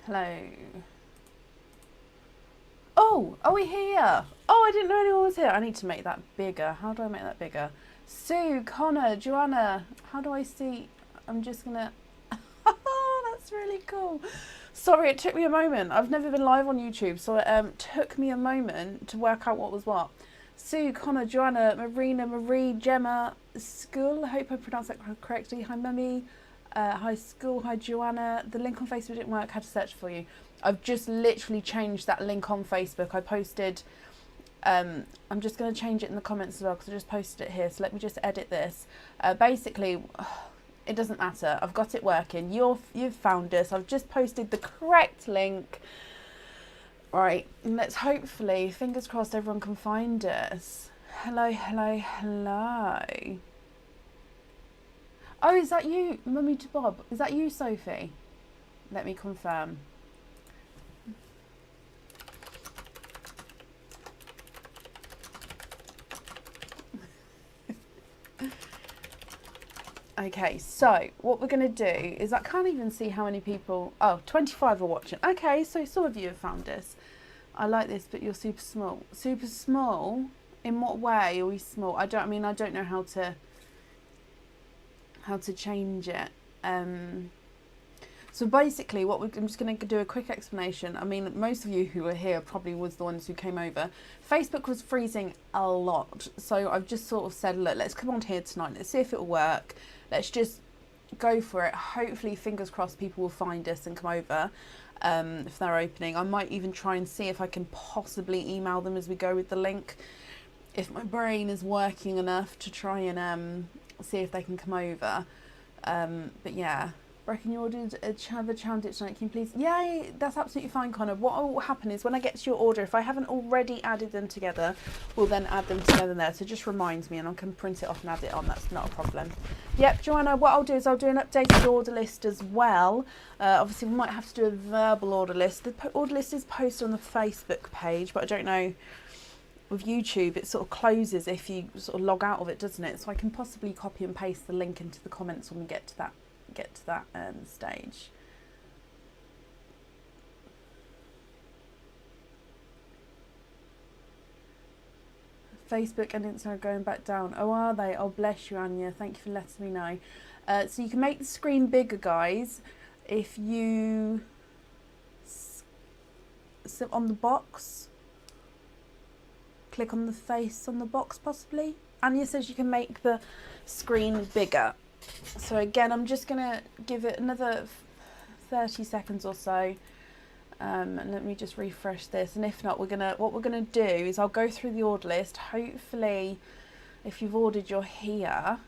Hello. Oh, are we here? Oh, I didn't know anyone was here. I need to make that bigger. How do I make that bigger? Sue, Connor, Joanna. How do I see? I'm just gonna. Oh, that's really cool. Sorry, it took me a moment. I've never been live on YouTube, so it took me a moment to work out what was what. Sue, Connor, Joanna, Marina, Marie, Gemma, School. I hope I pronounced that correctly. Hi, Mummy. Hi, School. Hi, Joanna. The link on Facebook didn't work. How to search for you? I've just literally changed that link on Facebook. I posted. I'm just going to change it in the comments as well because I just posted it here. So let me just edit this. Basically, it doesn't matter. I've got it working. You've found us. I've just posted the correct link. Right, let's hopefully, fingers crossed, everyone can find us. Hello, hello, hello. Oh, is that you, Mummy to Bob? Is that you, Sophie? Let me confirm. Okay, so what we're going to do is, I can't even see how many people, 25 are watching. Okay, so some of you have found us. I like this, but you're super small. Super small? In what way are we small? I don't know how to change it. So basically, I'm just going to do a quick explanation. I mean, most of you who are here probably was the ones who came over. Facebook was freezing a lot, so I've just sort of said, look, let's come on here tonight. Let's see if it'll work. Let's just go for it. Hopefully, fingers crossed, people will find us and come over if they're opening. I might even try and see if I can possibly email them as we go with the link, if my brain is working enough to try and see if they can come over. But yeah. Reckon you ordered a chowder tonight, can you please? Yay, that's absolutely fine, Connor. What will happen is when I get to your order, if I haven't already added them together, we'll then add them together there. So just reminds me and I can print it off and add it on. That's not a problem. Yep, Joanna, what I'll do is I'll do an updated order list as well. Obviously, we might have to do a verbal order list. The order list is posted on the Facebook page, but I don't know. With YouTube, it sort of closes if you sort of log out of it, doesn't it? So I can possibly copy and paste the link into the comments when we get to that stage. Facebook and Instagram are going back down. Oh, are they? Oh, bless you, Anya. Thank you for letting me know. So you can make the screen bigger, guys, if you sit on the box. Click on the face on the box, possibly. Anya says you can make the screen bigger. So again, I'm just going to give it another 30 seconds or so. And let me just refresh this. And if not, what we're gonna do is I'll go through the order list. Hopefully, if you've ordered, you're here.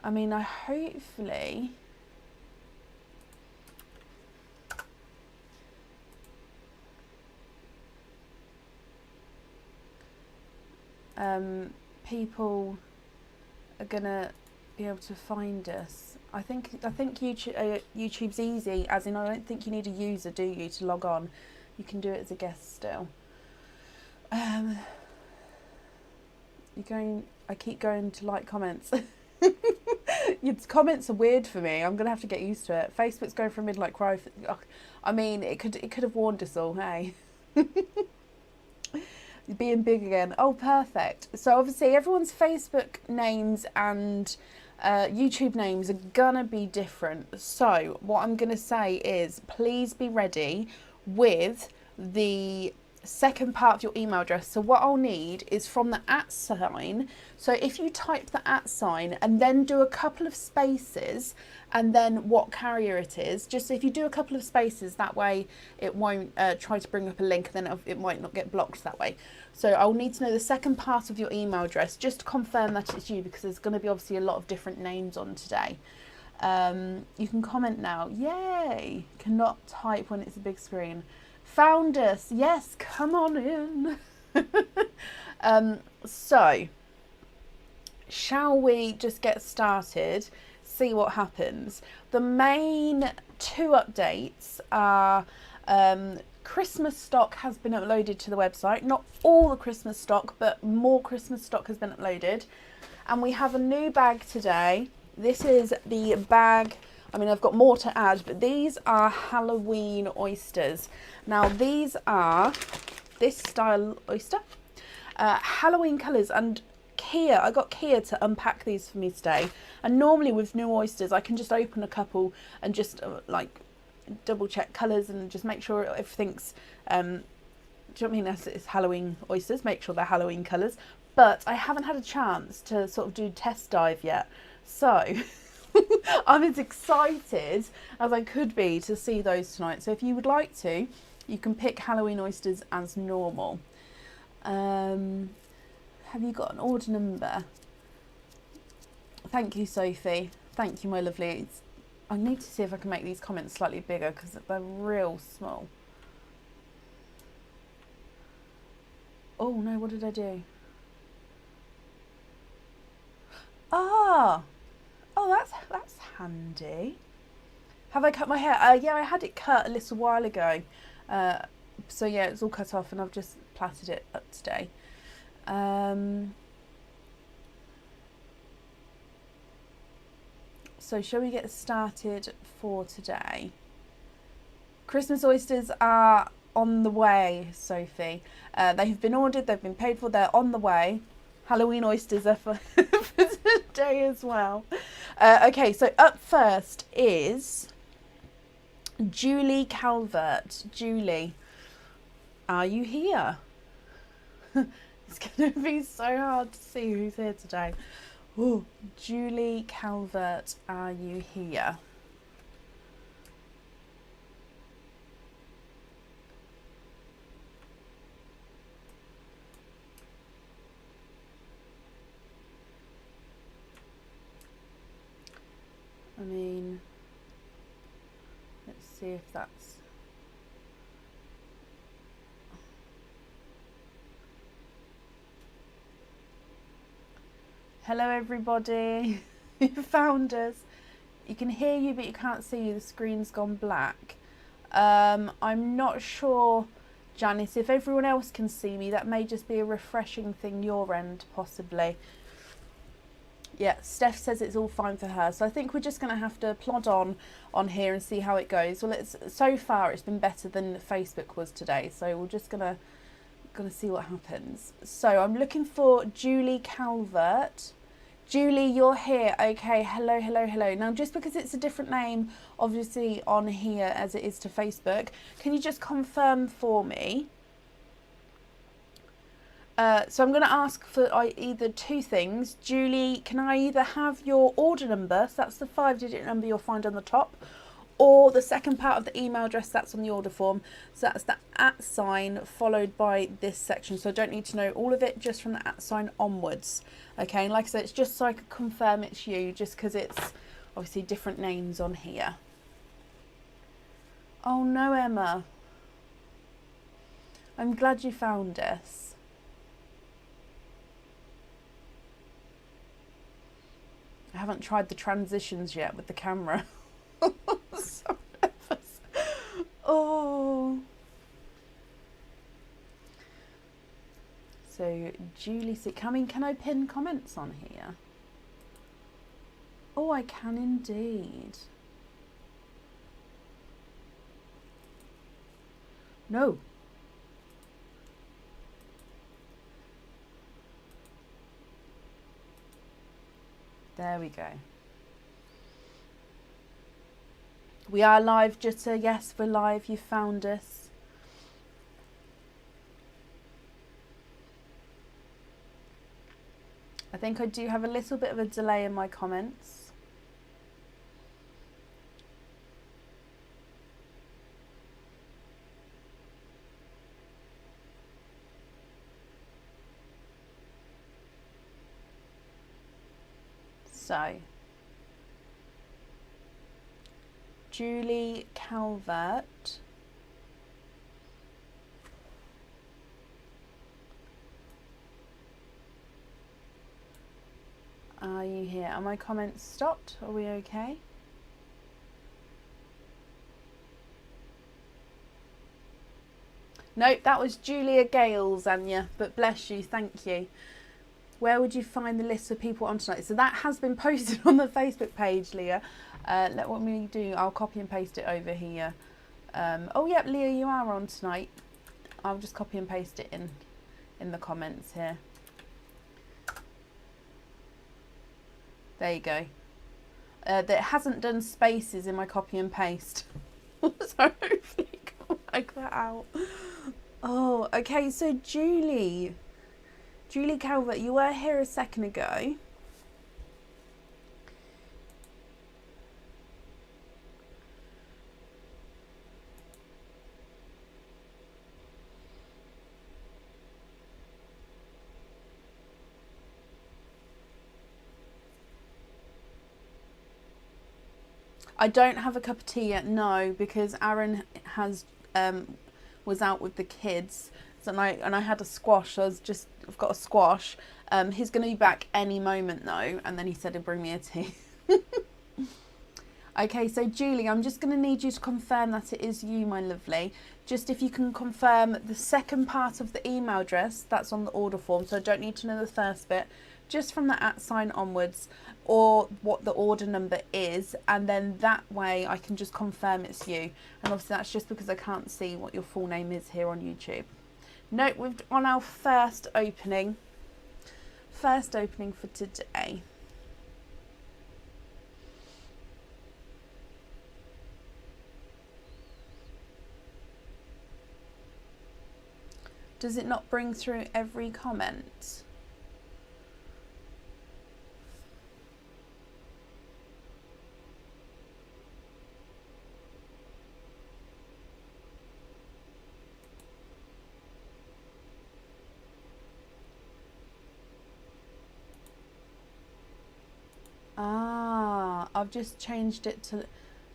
Hopefully. People are gonna be able to find us. I think YouTube's easy, as in I don't think you need a user, do you, to log on? You can do it as a guest still. I keep going to like comments. Comments are weird for me. I'm gonna have to get used to it. Facebook's going for a midnight cry. I mean, it could have warned us all. Hey. Being big again. Oh, perfect. So obviously everyone's Facebook names and YouTube names are gonna be different. So what I'm gonna say is please be ready with the second part of your email address. So what I'll need is from the @ sign. So if you type the @ sign and then do a couple of spaces and then what carrier it is, just if you do a couple of spaces, that way it won't try to bring up a link, and then it might not get blocked that way. So I'll need to know the second part of your email address just to confirm that it's you, because there's going to be obviously a lot of different names on today. You can comment now. Yay! Cannot type when it's a big screen. Found us. Yes, come on in. So, shall we just get started, see what happens? The main two updates are Christmas stock has been uploaded to the website. Not all the Christmas stock, but more Christmas stock has been uploaded. And we have a new bag today. This is the bag. I mean, I've got more to add, but these are Halloween oysters. Now, these are this style oyster, Halloween colours, and Kia, I got Kia to unpack these for me today. And normally with new oysters, I can just open a couple and just like double check colours and just make sure everything's, do you know what I mean? It's Halloween oysters, make sure they're Halloween colours. But I haven't had a chance to sort of do test dive yet. So I'm as excited as I could be to see those tonight. So if you would like to, you can pick Halloween oysters as normal. Have you got an order number? Thank you, Sophie. Thank you, my lovely. I need to see if I can make these comments slightly bigger because they're real small. Oh no, what did I do? Ah! Oh, that's handy. Have I cut my hair? Yeah, I had it cut a little while ago. So yeah, it's all cut off and I've just plaited it up today. So shall we get started for today? Christmas oysters are on the way, Sophie. They have been ordered, they've been paid for, they're on the way. Halloween oysters are for, for today as well. Okay, so up first is Julie Calvert. Julie, are you here? It's going to be so hard to see who's here today. Ooh, Julie Calvert, are you here? I mean, let's see if that's... Hello everybody, you found us. You can hear you but you can't see you, the screen's gone black. I'm not sure, Janice, if everyone else can see me, that may just be a refreshing thing your end, possibly. Yeah, Steph says it's all fine for her, so I think we're just going to have to plod on here and see how it goes. Well, so far it's been better than Facebook was today, so we're just gonna see what happens. So I'm looking for Julie Calvert. Julie, you're here. Okay, hello, hello, hello. Now, just because it's a different name, obviously, on here as it is to Facebook, can you just confirm for me? So I'm going to ask for either two things. Julie, can I either have your order number, so that's the 5-digit number you'll find on the top, or the second part of the email address that's on the order form. So that's the @ followed by this section. So I don't need to know all of it, just from the @ onwards. Okay, and like I said, it's just so I can confirm it's you, just because it's obviously different names on here. Oh no, Emma. I'm glad you found us. I haven't tried the transitions yet with the camera. So nervous. Oh. So Julie, can I pin comments on here? Oh, I can indeed. No. There we go. We are live, Jutta. Yes, we're live. You found us. I think I do have a little bit of a delay in my comments. So, Julie Calvert. Are you here? Are my comments stopped? Are we okay? Nope, that was Julia Gales, Anya, but bless you, thank you. Where would you find the list of people on tonight? So that has been posted on the Facebook page, Leah. Let me do, I'll copy and paste it over here. Oh yep, Leah, you are on tonight. I'll just copy and paste it in the comments here. There you go. That hasn't done spaces in my copy and paste. So hopefully you can work that out. Oh, okay, so Julie Calvert, you were here a second ago. I don't have a cup of tea yet, no, because Aaron was out with the kids, so I had a squash. I've got a squash. He's going to be back any moment though, and then he said he'd bring me a tea. Okay, so Julie, I'm just going to need you to confirm that it is you, my lovely. Just if you can confirm the second part of the email address that's on the order form, so I don't need to know the first bit, just from the @ sign onwards, or what the order number is, and then that way I can just confirm it's you. And obviously that's just because I can't see what your full name is here on YouTube. Note, we've on our first opening for today. Does it not bring through every comment? Ah, I've just changed it to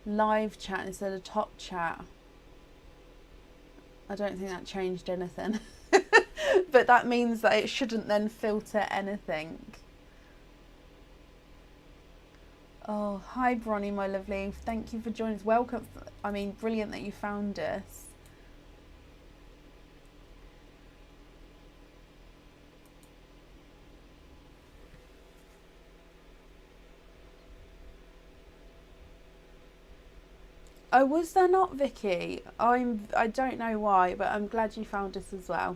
live chat instead of top chat. I don't think that changed anything. But that means that it shouldn't then filter anything. Oh, hi Bronnie, my lovely. Thank you for joining us. Welcome. I mean, brilliant that you found us. Oh, was there not, Vicky? I don't know why, but I'm glad you found us as well.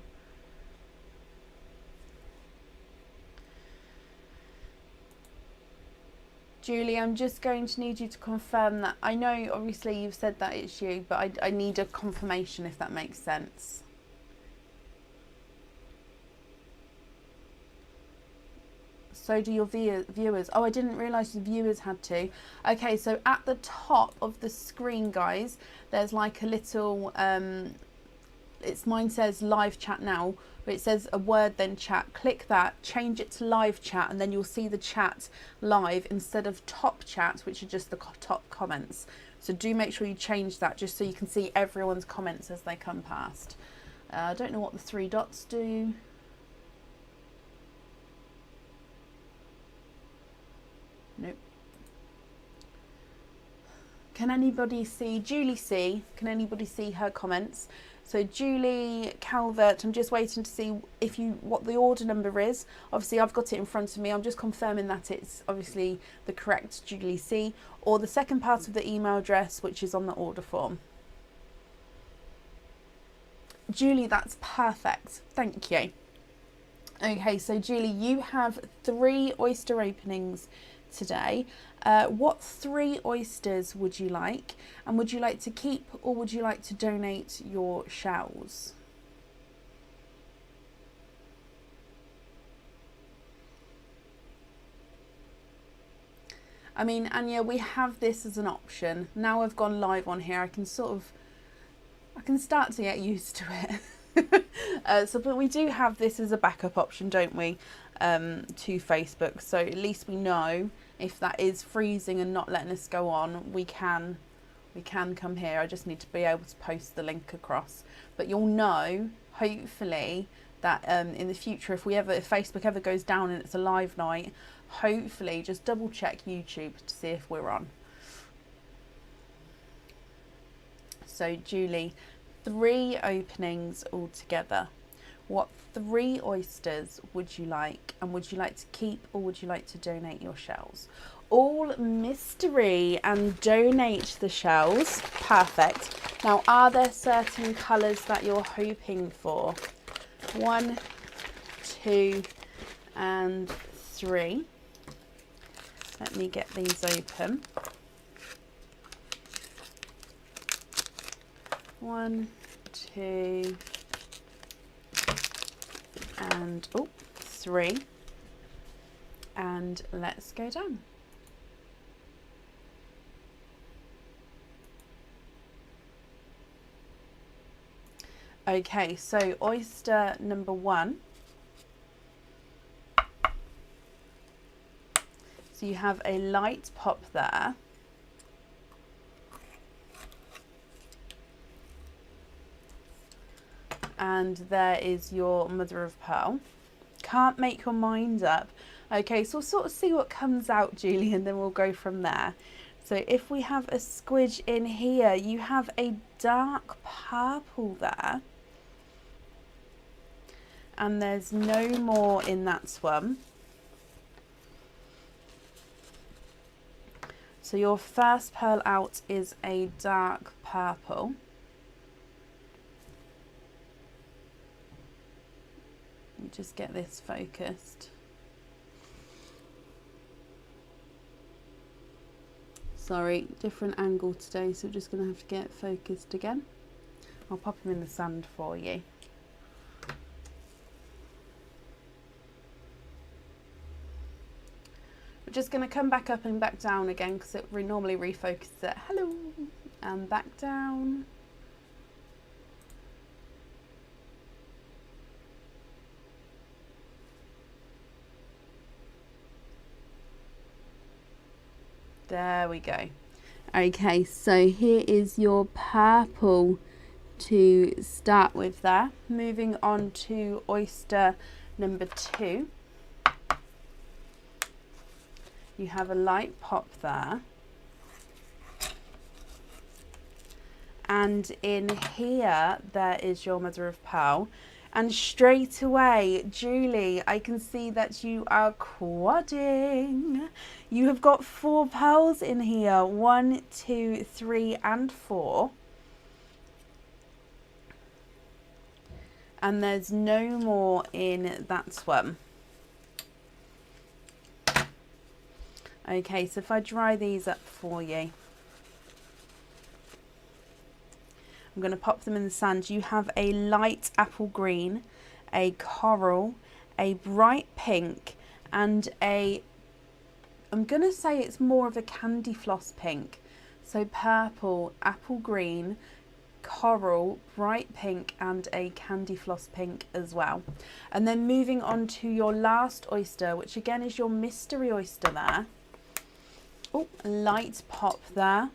Julie, I'm just going to need you to confirm that. I know obviously you've said that it's you, but I need a confirmation if that makes sense. So do your viewers. Oh, I didn't realise the viewers had to. Okay, so at the top of the screen, guys, there's like a little, mine says live chat now, but it says a word then chat. Click that, change it to live chat, and then you'll see the chat live instead of top chat, which are just the top comments. So do make sure you change that just so you can see everyone's comments as they come past. I don't know what the 3 dots do. Nope. Can anybody see Julie C? Can anybody see her comments? So Julie Calvert, I'm just waiting to see what the order number is. Obviously I've got it in front of me. I'm just confirming that it's obviously the correct Julie C, or the second part of the email address, which is on the order form. Julie, that's perfect. Thank you. Okay, so Julie, you have 3 oyster openings today. What 3 oysters would you like, and would you like to keep or would you like to donate your shells? I mean, Anya, we have this as an option. Now I've gone live on here, I can start to get used to it. But we do have this as a backup option, don't we, to Facebook, so at least we know if that is freezing and not letting us go on, we can come here. I just need to be able to post the link across, but you'll know hopefully that in the future, if Facebook ever goes down and it's a live night, hopefully just double check YouTube to see if we're on. So Julie, 3 openings altogether. What 3 oysters would you like, and would you like to keep or would you like to donate your shells? all mystery and donate the shells. Perfect. Now, are there certain colours that you're hoping for? 1, 2 and 3. Let me get these open. 1, 2 and 3, and let's go down. Okay, so oyster number 1. So you have a light pop there. And there is your mother of pearl. Can't make your mind up. Okay, so we'll sort of see what comes out, Julie, and then we'll go from there. So if we have a squidge in here, you have a dark purple there. And there's no more in that one. So your first pearl out is a dark purple. Just get this focused. Sorry, different angle today, so we're just going to have to get focused again. I'll pop him in the sand for you. We're just going to come back up and back down again because it normally refocuses it. Hello, and back down. There we go. Okay, so here is your purple to start with there. Moving on to oyster number 2. You have a light pop there. And in here, there is your mother of pearl. And straight away, Julie, I can see that you are quadding. You have got 4 pearls in here. 1, 2, 3, and 4. And there's no more in that one. Okay, so if I dry these up for you. I'm going to pop them in the sand. You have a light apple green, a coral, a bright pink, and I'm going to say it's more of a candy floss pink. So purple, apple green, coral, bright pink, and a candy floss pink as well. And then moving on to your last oyster, which again is your mystery oyster there. Oh, light pop there.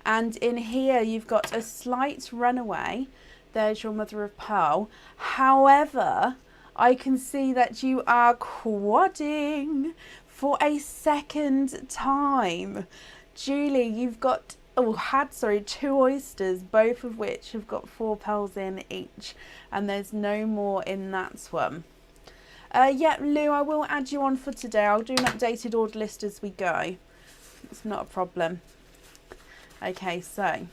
And in here, you've got a slight runaway. There's your mother of pearl. However, I can see that you are quadding for a second time. Julie, you've got, had 2 oysters, both of which have got 4 pearls in each. And there's no more in that one. Yeah, Lou, I will add you on for today. I'll do an updated order list as we go. It's not a problem. Okay, so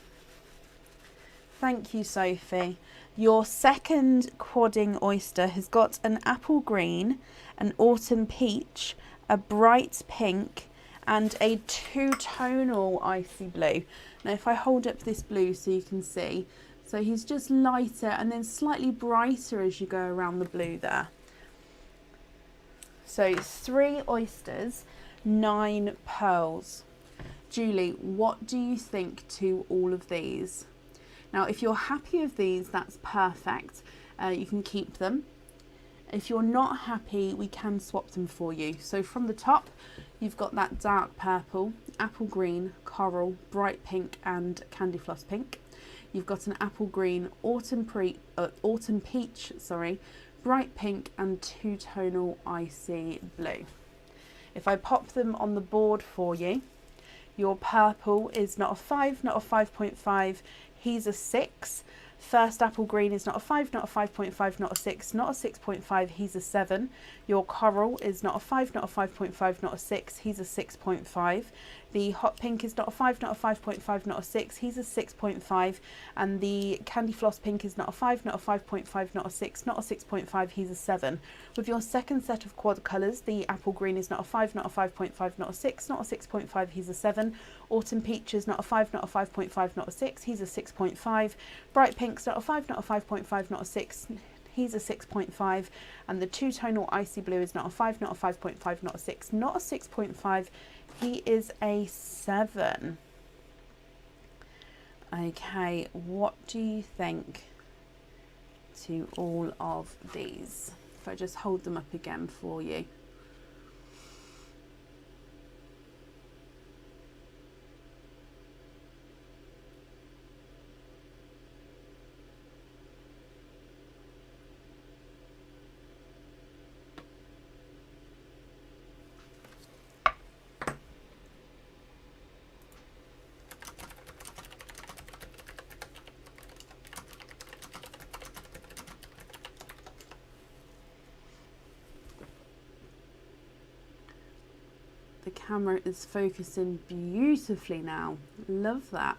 thank you, Sophie. Your second quadding oyster has got an apple green, an autumn peach, a bright pink, and a 2-tonal icy blue. Now, if I hold up this blue so you can see, so he's just lighter and then slightly brighter as you go around the blue there. So 3 oysters, 9 pearls. Julie, what do you think to all of these? Now, if you're happy with these, that's perfect. You can keep them. If you're not happy, we can swap them for you. So from the top, you've got that dark purple, apple green, coral, bright pink, and candy floss pink. You've got an apple green, autumn peach, bright pink, and 2-tonal icy blue. If I pop them on the board for you, your purple is not a 5, not a 5.5, he's a 6. First apple green is not a 5, not a 5.5, not a 6, not a 6.5, he's a 7. Your coral is not a 5, not a 5.5, not a 6, he's a 6.5. The hot pink is not a 5, not a 5.5, not a 6, he's a 6.5. And the candy floss pink is not a 5, not a 5.5, not a 6, not a 6.5, he's a 7. With your second set of quad colours, the apple green is not a 5, not a 5.5, not a 6, not a 6.5, he's a 7. Autumn peach is not a 5, not a 5.5, not a 6, he's a 6.5. Bright pink's not a 5, not a 5.5, not a 6, he's a 6.5. And the two-tonal icy blue is not a 5, not a 5.5, not a 6, not a 6.5, he is a 7. Okay, what do you think to all of these? If I just hold them up again for you. The camera is focusing beautifully now. Love that.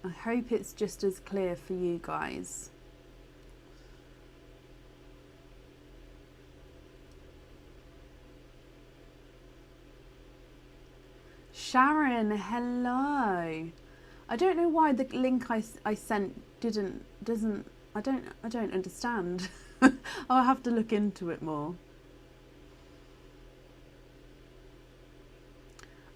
I hope it's just as clear for you guys. Sharon, hello. I don't know why the link I sent I don't understand. I'll have to look into it more.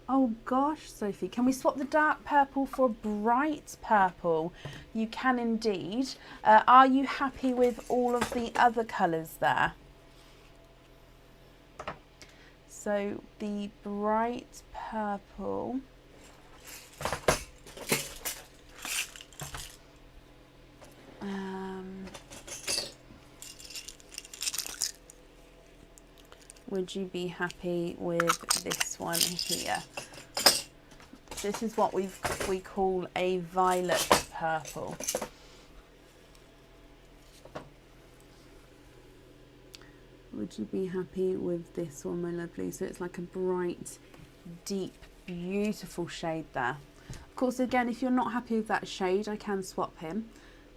Oh gosh, Sophie, can we swap the dark purple for a bright purple? You can indeed. Are you happy with all of the other colours there? So the bright purple. Would you be happy with this one here? This is what we call a violet purple. Would you be happy with this one, my lovely? So it's like a bright, deep, beautiful shade there. Of course, again, if you're not happy with that shade, I can swap him.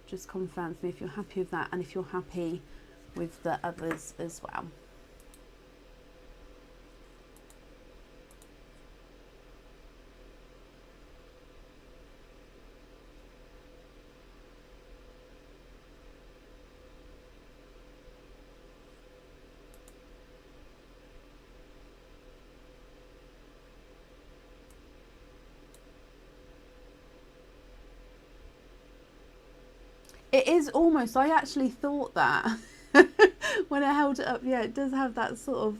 Just confirm for me if you're happy with that and if you're happy with the others as well. It is almost, I actually thought that when I held it up. Yeah, it does have that sort of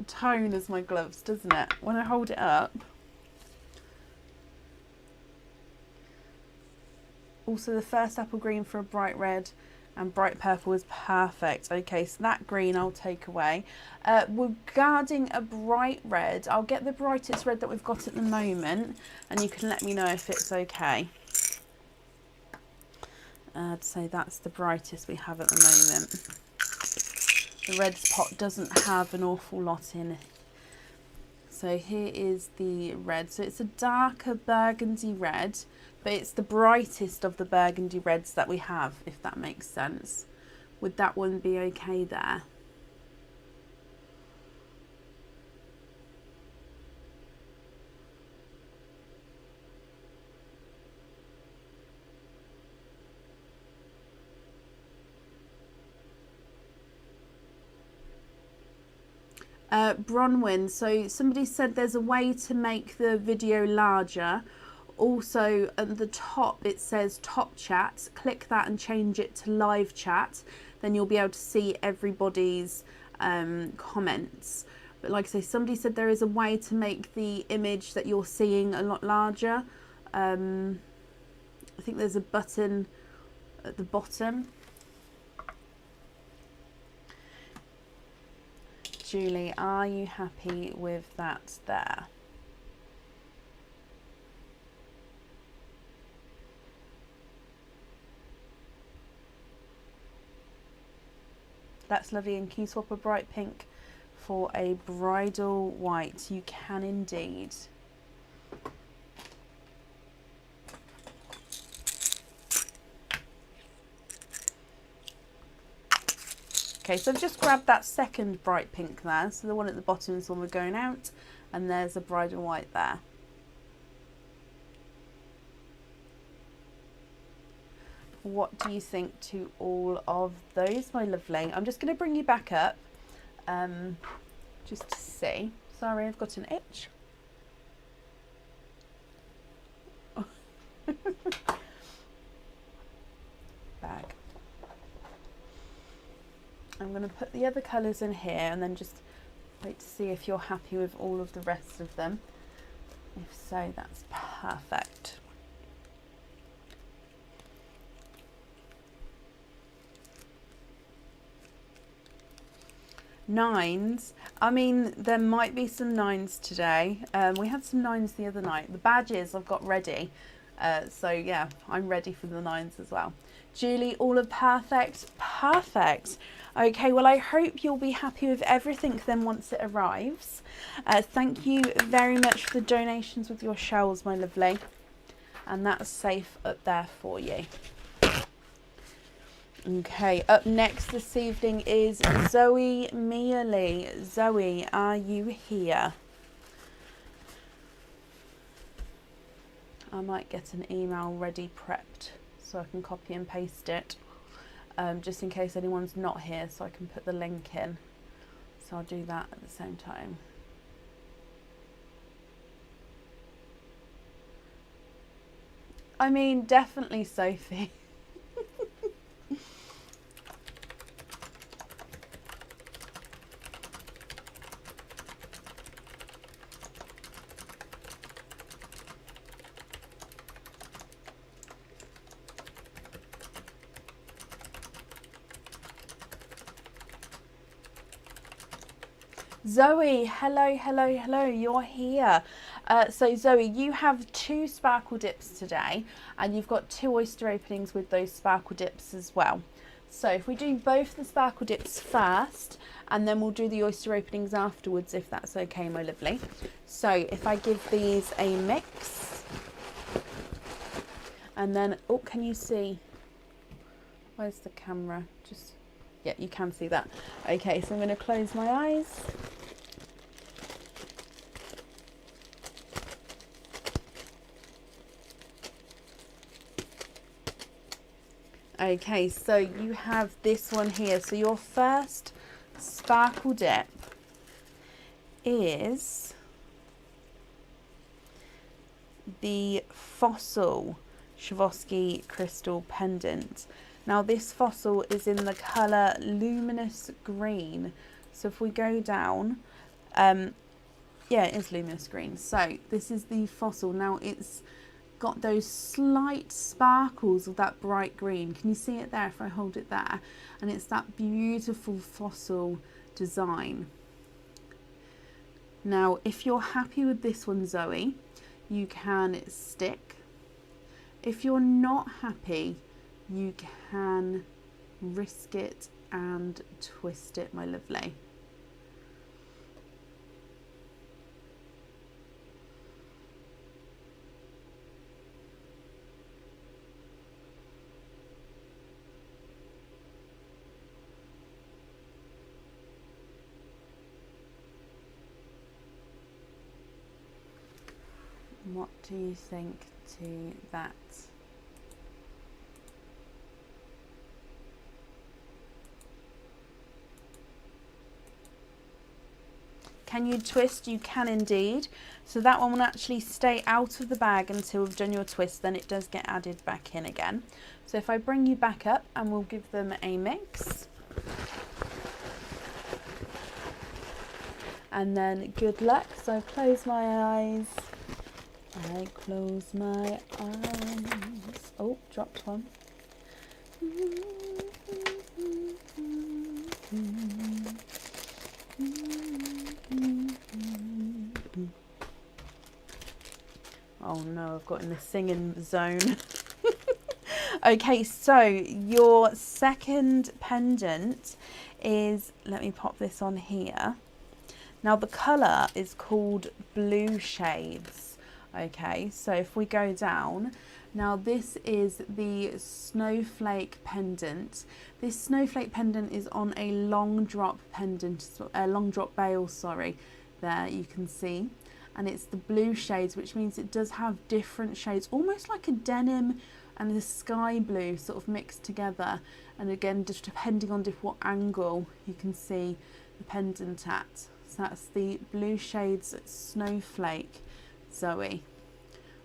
tone as my gloves, doesn't it? When I hold it up. Also the first apple green for a bright red and bright purple is perfect. Okay, so that green I'll take away. Regarding a bright red, I'll get the brightest red that we've got at the moment and you can let me know if it's okay. I'd say that's the brightest we have at the moment. The red pot doesn't have an awful lot in it. So here is the red. So it's a darker burgundy red, but it's the brightest of the burgundy reds that we have, if that makes sense. Would that one be okay there? Bronwyn, so somebody said there's a way to make the video larger. Also at the top it says top chat, click that and change it to live chat, then you'll be able to see everybody's comments. But like I say, somebody said there is a way to make the image that you're seeing a lot larger. I think there's a button at the bottom. Julie, are you happy with that there? That's lovely. And can you swap a bright pink for a bridal white? You can indeed. Okay, so I've just grabbed that second bright pink there. So the one at the bottom is the one we're going out, and there's a bridal white there. What do you think to all of those, my lovely? I'm just going to bring you back up just to see. Sorry, I've got an itch. Bag. I'm going to put the other colours in here and then just wait to see if you're happy with all of the rest of them. If so, that's perfect. Nines, I mean, there might be some nines today. We had some nines the other night. The badges I've got ready, so yeah, I'm ready for the nines as well. Julie, all are perfect. Perfect. Okay, well, I hope you'll be happy with everything then once it arrives. Thank you very much for the donations with your shells, my lovely, and that's safe up there for you. Okay, up next this evening is Zoe Mealy. Zoe, are you here? I might get an email ready prepped so I can copy and paste it, just in case anyone's not here, so I can put the link in. So I'll do that at the same time. I mean, definitely Sophie. Zoe, hello, hello, hello, you're here. So Zoe, you have 2 sparkle dips today, and you've got 2 oyster openings with those sparkle dips as well. So if we do both the sparkle dips first, and then we'll do the oyster openings afterwards, if that's okay, my lovely. So if I give these a mix, and then, oh, can you see? Where's the camera? Just, yeah, you can see that. Okay, so I'm going to close my eyes. Okay, so you have this one here. So your first sparkle dip is the Fossil Swarovski crystal pendant. Now this fossil is in the colour luminous green. So if we go down, yeah, it is luminous green. So this is the fossil. Now it's got those slight sparkles of that bright green. Can you see it there if I hold it there? And it's that beautiful fossil design. Now, if you're happy with this one, Zoe, you can stick. If you're not happy, you can risk it and twist it, my lovely. What do you think to that? Can you twist? You can indeed. So that one will actually stay out of the bag until we've done your twist, then it does get added back in again. So if I bring you back up and we'll give them a mix. And then good luck. So I close my eyes. I close my eyes. Oh, dropped one. Oh no, I've got in the singing zone. Okay, so your second pendant is, let me pop this on here. Now the colour is called Blue Shades. Okay, so if we go down, now this is the snowflake pendant. This snowflake pendant is on a long drop pendant, a long drop bail, sorry, there you can see. And it's the blue shades, which means it does have different shades, almost like a denim and a sky blue sort of mixed together. And again, just depending on what angle you can see the pendant at. So that's the Blue Shades Snowflake, Zoe.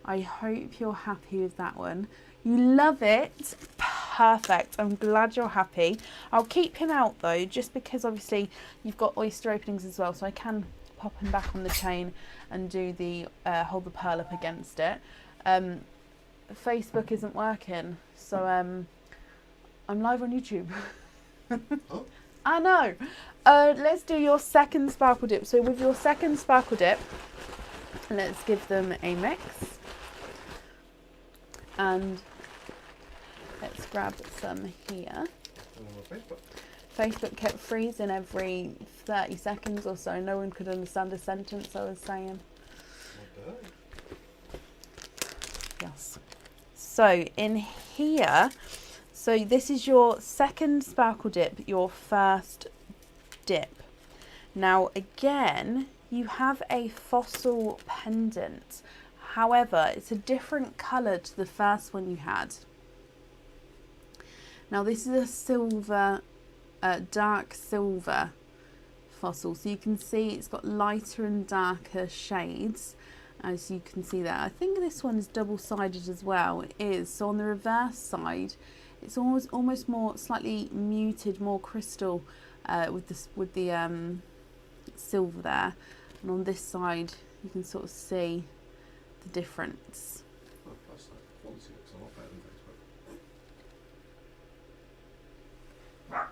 I hope you're happy with that one. You love it. Perfect. I'm glad you're happy. I'll keep him out though, just because obviously you've got oyster openings as well, so I can pop him back on the chain and do the hold the pearl up against it. Facebook isn't working, so I'm live on YouTube. Oh. I know. Let's do your second sparkle dip. So with your second sparkle dip, let's give them a mix. And let's grab some here. Facebook kept freezing every 30 seconds or so. No one could understand a sentence I was saying. Yes. So in here, so this is your second sparkle dip, your first dip. Now again, you have a fossil pendant. However, it's a different colour to the first one you had. Now this is a silver, dark silver fossil. So you can see it's got lighter and darker shades, as you can see there. I think this one is double-sided as well. It is. So on the reverse side, it's almost more slightly muted, more crystal with the silver there. And on this side, you can sort of see the difference. Oh, that's like quality looks a lot better than Facebook.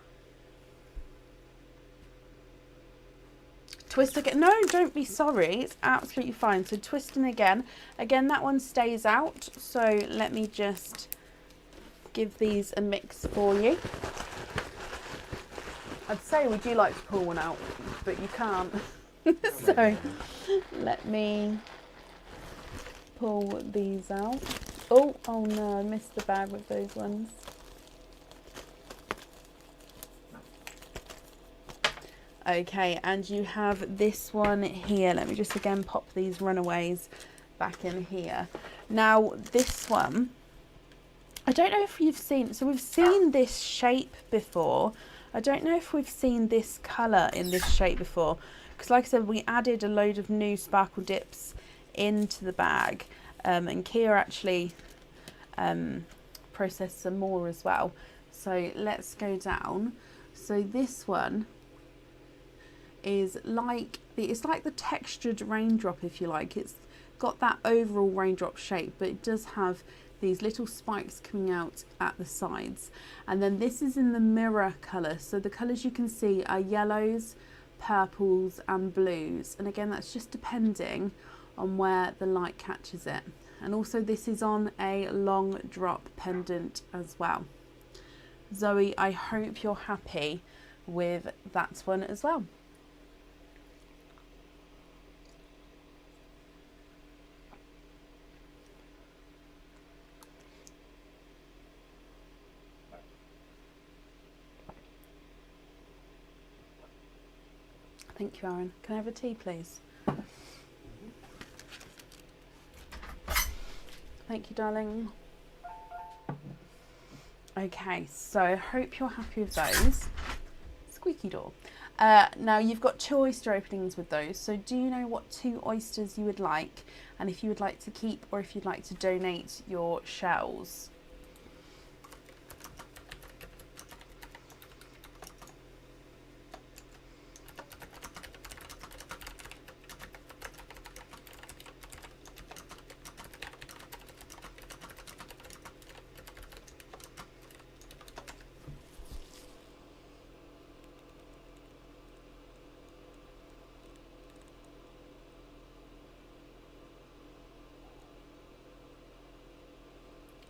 Twist again. No, don't be sorry. It's absolutely fine. So twisting again. Again, that one stays out. So let me just give these a mix for you. I'd say, would you like to pull one out? But you can't. So let me pull these out. Oh no, I missed the bag with those ones. Okay, and you have this one here. Let me just again pop these runaways back in here. Now this one, I don't know if you've seen, so we've seen this shape before. I don't know if we've seen this colour in this shape before, because like I said, we added a load of new sparkle dips into the bag, and Kia actually processed some more as well. So let's go down. So this one is like it's like the textured raindrop, if you like. It's got that overall raindrop shape, but it does have these little spikes coming out at the sides. And then this is in the mirror colour. So the colours you can see are yellows, purples and blues. And again, that's just depending on where the light catches it. And also this is on a long drop pendant as well. Zoe, I hope you're happy with that one as well. Thank you, Aaron. Can I have a tea, please? Thank you, darling. Okay, so I hope you're happy with those. Squeaky door. Now you've got 2 oyster openings with those. So do you know what 2 oysters you would like? And if you would like to keep or if you'd like to donate your shells?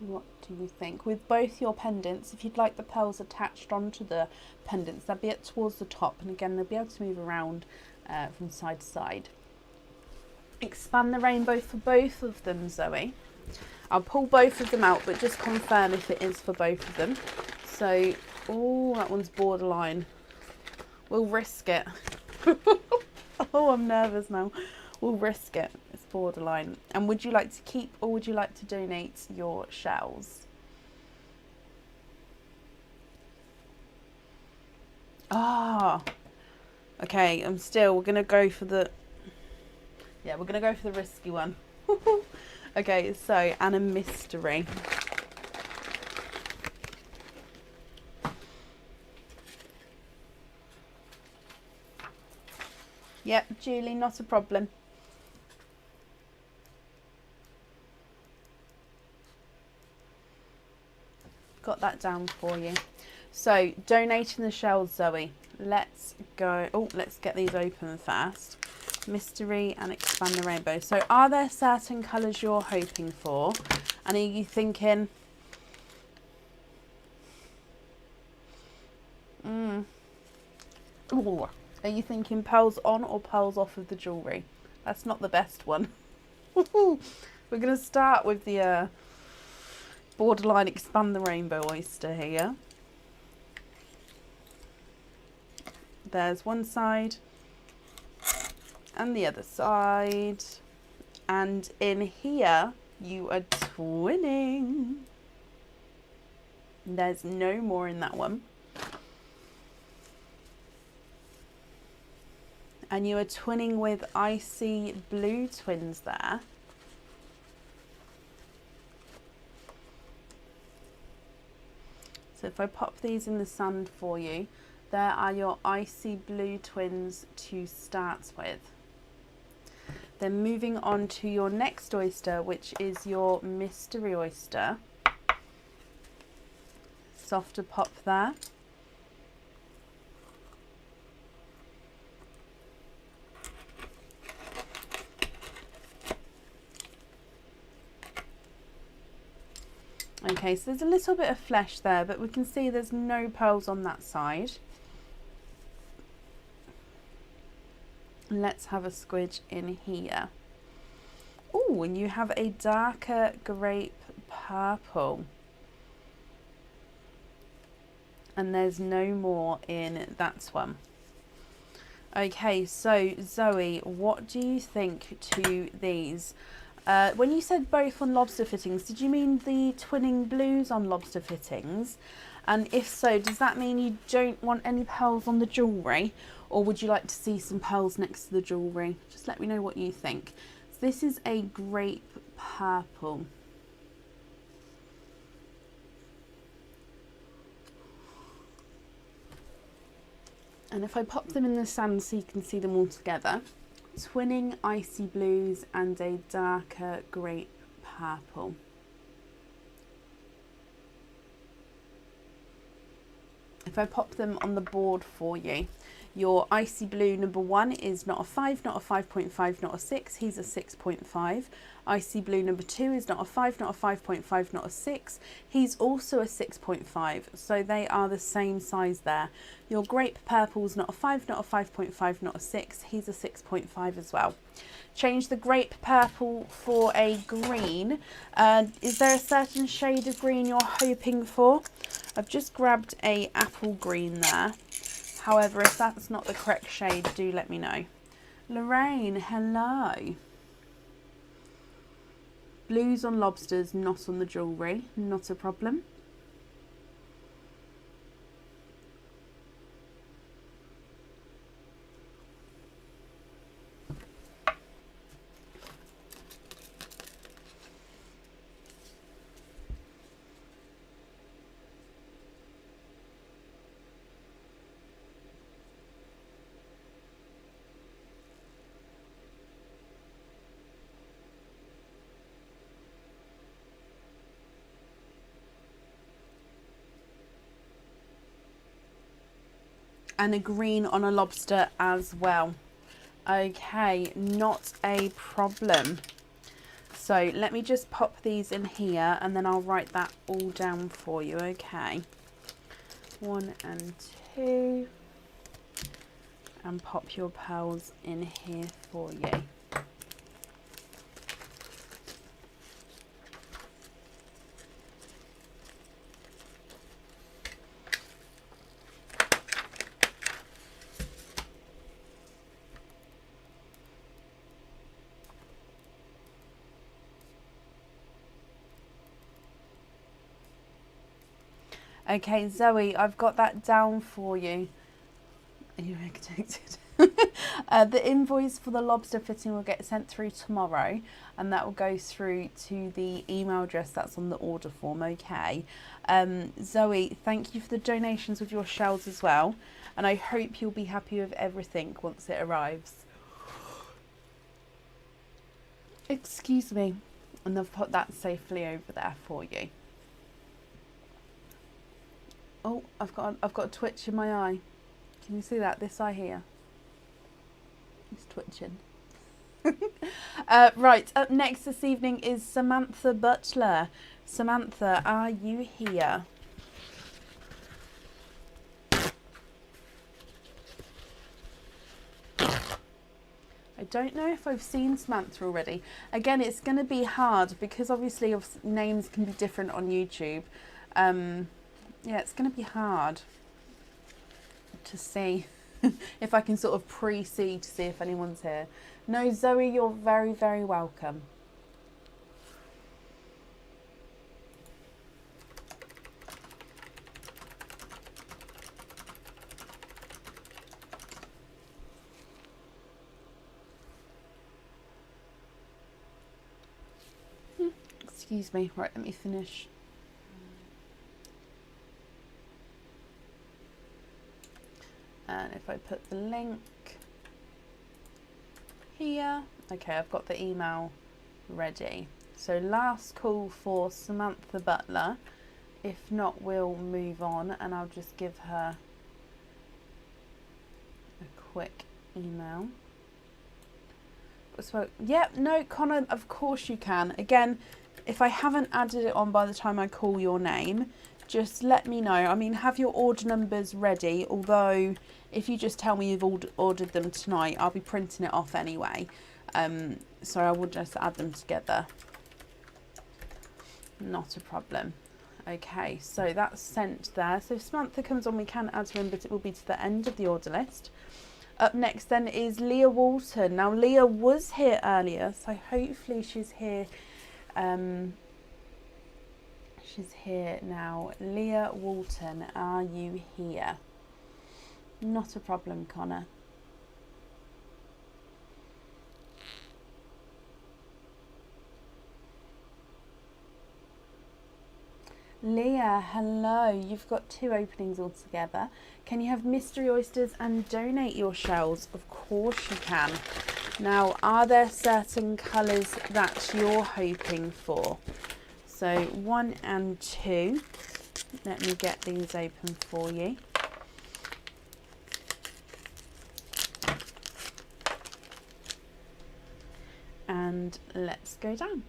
What do you think? With both your pendants, if you'd like the pearls attached onto the pendants, they'll be towards the top, and again they'll be able to move around from side to side. Expand the rainbow for both of them, Zoe. I'll pull both of them out, but just confirm if it is for both of them. So, oh, that one's borderline. We'll risk it. Oh, I'm nervous now. We'll risk it. It's borderline. And would you like to keep or would you like to donate your shells? Ah, okay. We're gonna go for the. Yeah, we're gonna go for the risky one. Okay, so Ann and Mystery. Yep, Julie, not a problem. Got that down for you. So, donating the shells, Zoe. Let's go. Oh, let's get these open first. Mystery and expand the rainbow. So, are there certain colours you're hoping for? And are you thinking... Ooh. Are you thinking pearls on or pearls off of the jewellery? That's not the best one. We're going to start with the borderline expand the rainbow oyster here. There's one side and the other side. And in here, you are twinning. There's no more in that one. And you are twinning with icy blue twins there. So if I pop these in the sand for you, there are your icy blue twins to start with. Then moving on to your next oyster, which is your mystery oyster. Softer pop there. Okay, so there's a little bit of flesh there, but we can see there's no pearls on that side. Let's have a squidge in here. Oh, and you have a darker grape purple. And there's no more in that one. Okay, so Zoe, what do you think to these? When you said both on lobster fittings, did you mean the twinning blues on lobster fittings? And if so, does that mean you don't want any pearls on the jewellery? Or would you like to see some pearls next to the jewellery? Just let me know what you think. So this is a grape purple. And if I pop them in the sand so you can see them all together. Twinning icy blues and a darker grape purple. If I pop them on the board for you, your icy blue number 1 is not a 5, not a 5.5, not a 6, he's a 6.5. Icy blue number 2 is not a 5, not a 5.5, not a 6, he's also a 6.5. So they are the same size there. Your grape purple is not a 5, not a 5.5, not a 6, he's a 6.5 as well. Change the grape purple for a green. Is there a certain shade of green you're hoping for? I've just grabbed a apple green there. However, if that's not the correct shade, do let me know. Lorraine, hello. Blues on lobsters, not on the jewellery, not a problem. And a green on a lobster as well. Okay, not a problem. So let me just pop these in here and then I'll write that all down for you, okay? 1 and 2. And pop your pearls in here for you. Okay, Zoe, I've got that down for you. Are you connected? The invoice for the lobster fitting will get sent through tomorrow, and that will go through to the email address that's on the order form, okay? Zoe, thank you for the donations with your shells as well, and I hope you'll be happy with everything once it arrives. Excuse me. And I've put that safely over there for you. Oh, I've got a twitch in my eye. Can you see that? This eye here. It's twitching. Right, up next this evening is Samantha Butler. Samantha, are you here? I don't know if I've seen Samantha already. Again, it's going to be hard because obviously names can be different on YouTube. Yeah, it's going to be hard to see if I can sort of pre-see to see if anyone's here. No, Zoe, you're very, very welcome. Excuse me. Right, let me finish. And if I put the link here, okay, I've got the email ready. So last call for Samantha Butler. If not, we'll move on and I'll just give her a quick email. So, yeah, no, Connor, of course you can. Again, if I haven't added it on by the time I call your name, just let me know. I mean, have your order numbers ready, although if you just tell me you've ordered them tonight, I'll be printing it off anyway. So I will just add them together. Not a problem. Okay, so that's sent there. So if Samantha comes on, we can add her in, but it will be to the end of the order list. Up next then is Leah Walton. Now, Leah was here earlier, so hopefully she's here. She's here now. Leah Walton, are you here? Not a problem, Connor. Leah, hello. You've got 2 openings altogether. Can you have mystery oysters and donate your shells? Of course you can. Now, are there certain colours that you're hoping for? So 1 and 2. Let me get these open for you. And let's go down.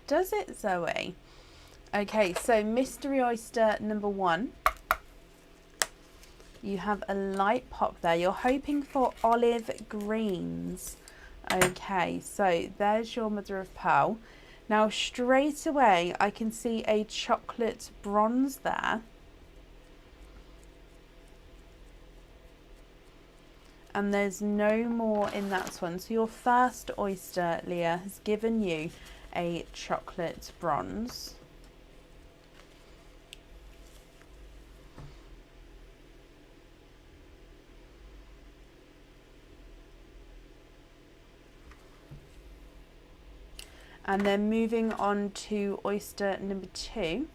Does it, Zoe? Okay, so mystery oyster number 1. You have a light pop there. You're hoping for olive greens. Okay, so there's your mother of pearl. Now straight away I can see a chocolate bronze there. And there's no more in that one. So your first oyster, Leah, has given you a chocolate bronze. And then moving on to oyster number 2,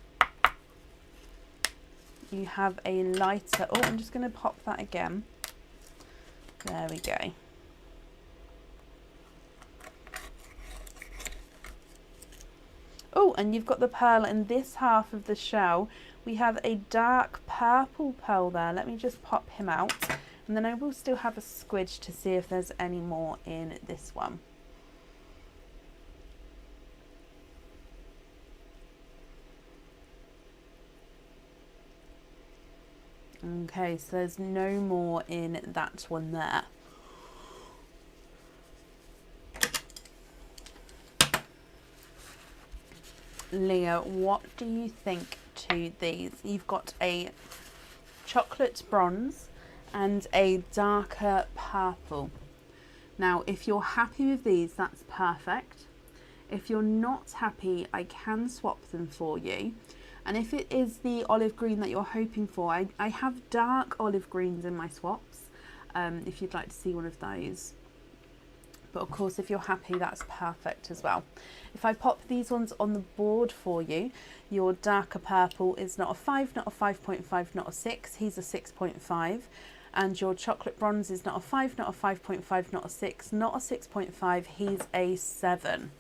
you have a lighter. Oh, I'm just going to pop that again. There we go. Oh, and you've got the pearl in this half of the shell. We have a dark purple pearl there. Let me just pop him out. And then I will still have a squidge to see if there's any more in this one. Okay, so there's no more in that one there. Leah, what do you think to these? You've got a chocolate bronze and a darker purple. Now, if you're happy with these, that's perfect. If you're not happy, I can swap them for you. And if it is the olive green that you're hoping for, I have dark olive greens in my swaps, if you'd like to see one of those. But of course, if you're happy, that's perfect as well. If I pop these ones on the board for you, your darker purple is not a 5, not a 5.5, not a 6. He's a 6.5. And your chocolate bronze is not a 5, not a 5.5, not a 6, not a 6.5. He's a 7.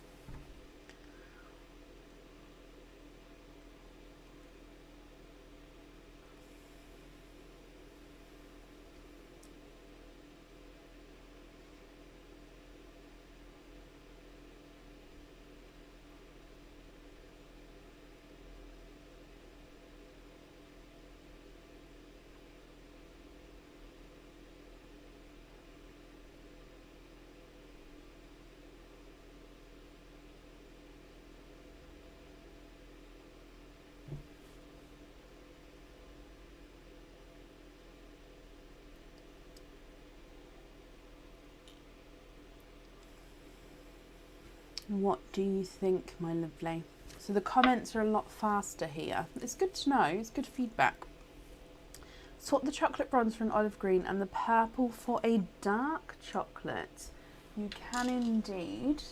What do you think, my lovely? So the comments are a lot faster here. It's good to know, it's good feedback. Swap the chocolate bronze for an olive green and the purple for a dark chocolate. You can indeed.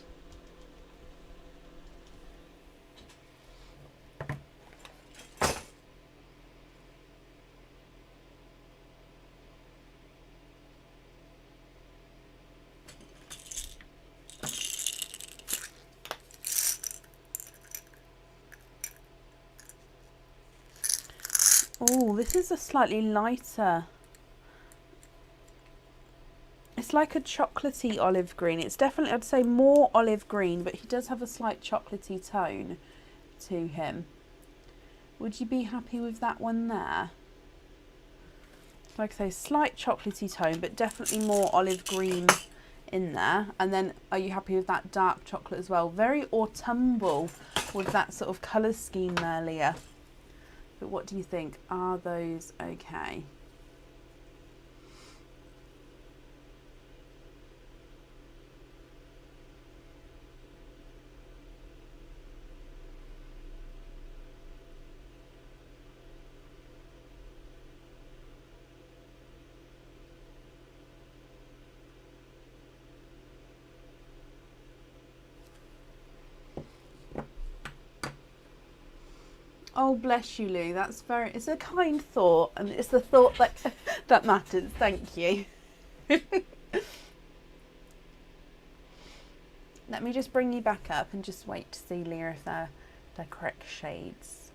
Oh, this is a slightly lighter. It's like a chocolatey olive green. It's definitely, I'd say, more olive green, but he does have a slight chocolatey tone to him. Would you be happy with that one there? Like I say, slight chocolatey tone, but definitely more olive green in there. And then, are you happy with that dark chocolate as well? Very autumnal with that sort of colour scheme there, Leah. But what do you think? Are those okay? Oh, bless you, Lou. That's very, it's a kind thought, and it's the thought that, that matters. Thank you. Let me just bring you back up and just wait to see, Leah, if they're the correct shades.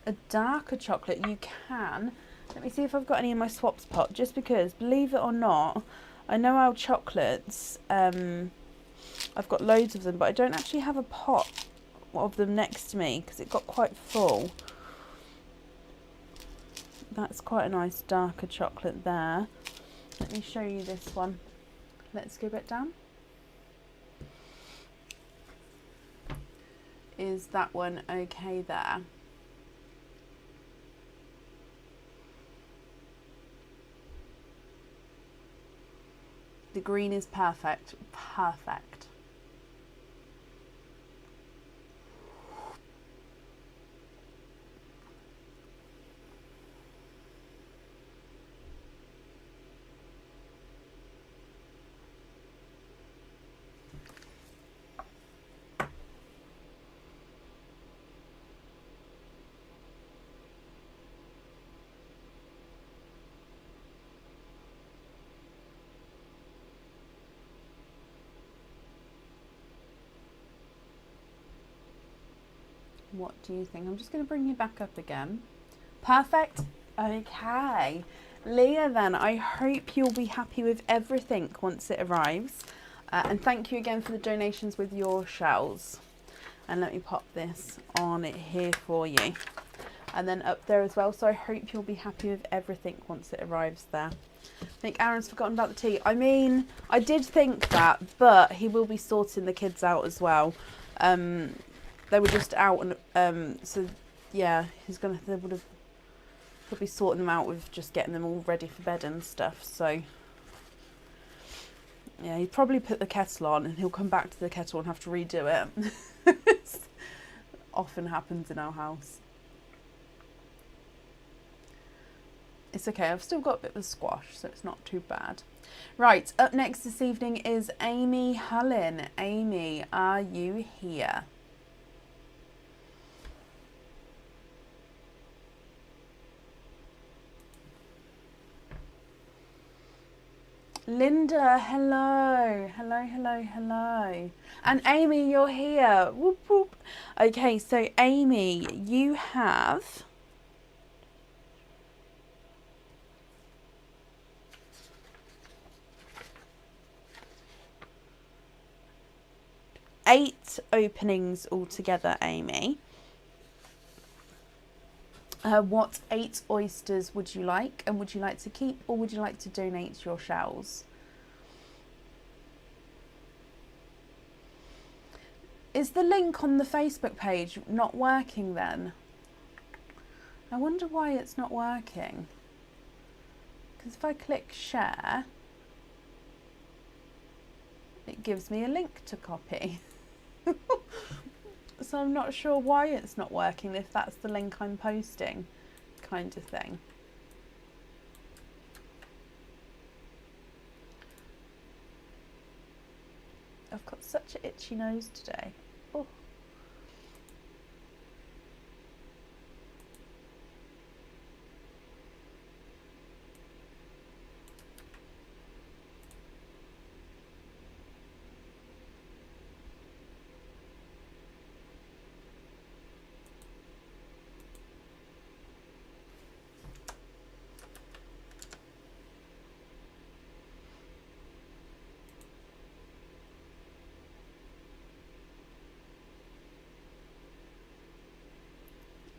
A darker chocolate, you can. Let me see if I've got any in my swaps pot, just because, believe it or not, I know our chocolates, I've got loads of them, but I don't actually have a pot of them next to me because it got quite full. That's quite a nice darker chocolate there. Let me show you this one. Let's go back down. Is that one okay there? The green is perfect. Perfect. What do you think? I'm just going to bring you back up again. Perfect. Okay. Leah, then, I hope you'll be happy with everything once it arrives. And thank you again for the donations with your shells. And let me pop this on it here for you. And then up there as well. So I hope you'll be happy with everything once it arrives there. I think Aaron's forgotten about the tea. I mean, I did think that, but he will be sorting the kids out as well. They were just out, and so yeah, they would have probably sorting them out with just getting them all ready for bed and stuff. So yeah, he'd probably put the kettle on, and he'll come back to the kettle and have to redo it. Often happens in our house. It's okay, I've still got a bit of a squash, so it's not too bad. Right, up next this evening is Amy Helen. Amy, are you here? Linda, hello. Hello, hello, hello. And Amy, you're here. Whoop, whoop. Okay, so Amy, you have... eight openings altogether, Amy. What 8 oysters would you like? And would you like to keep, or would you like to donate your shells? Is the link on the Facebook page not working then? I wonder why it's not working. Because if I click share, it gives me a link to copy. So I'm not sure why it's not working, if that's the link I'm posting, kind of thing. I've got such an itchy nose today. Oh.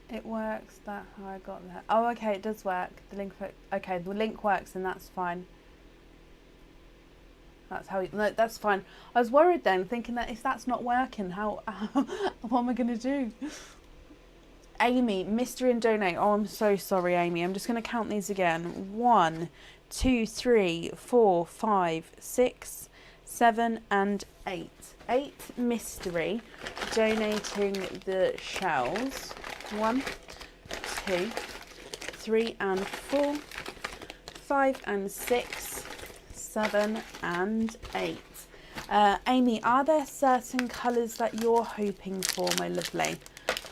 It works, that how I got there. Oh, okay, it does work. The link, okay, the link works, and that's fine. That's how, no, that's fine. I was worried then, thinking that if that's not working, what am I going to do? Amy, mystery and donate. Oh, I'm so sorry, Amy. I'm just going to count these again. 1, 2, 3, 4, 5, 6, 7, and 8. 8 mystery donating the shells. 1, 2, 3, and 4, 5, and 6, 7, and 8. Amy, are there certain colours that you're hoping for, my lovely?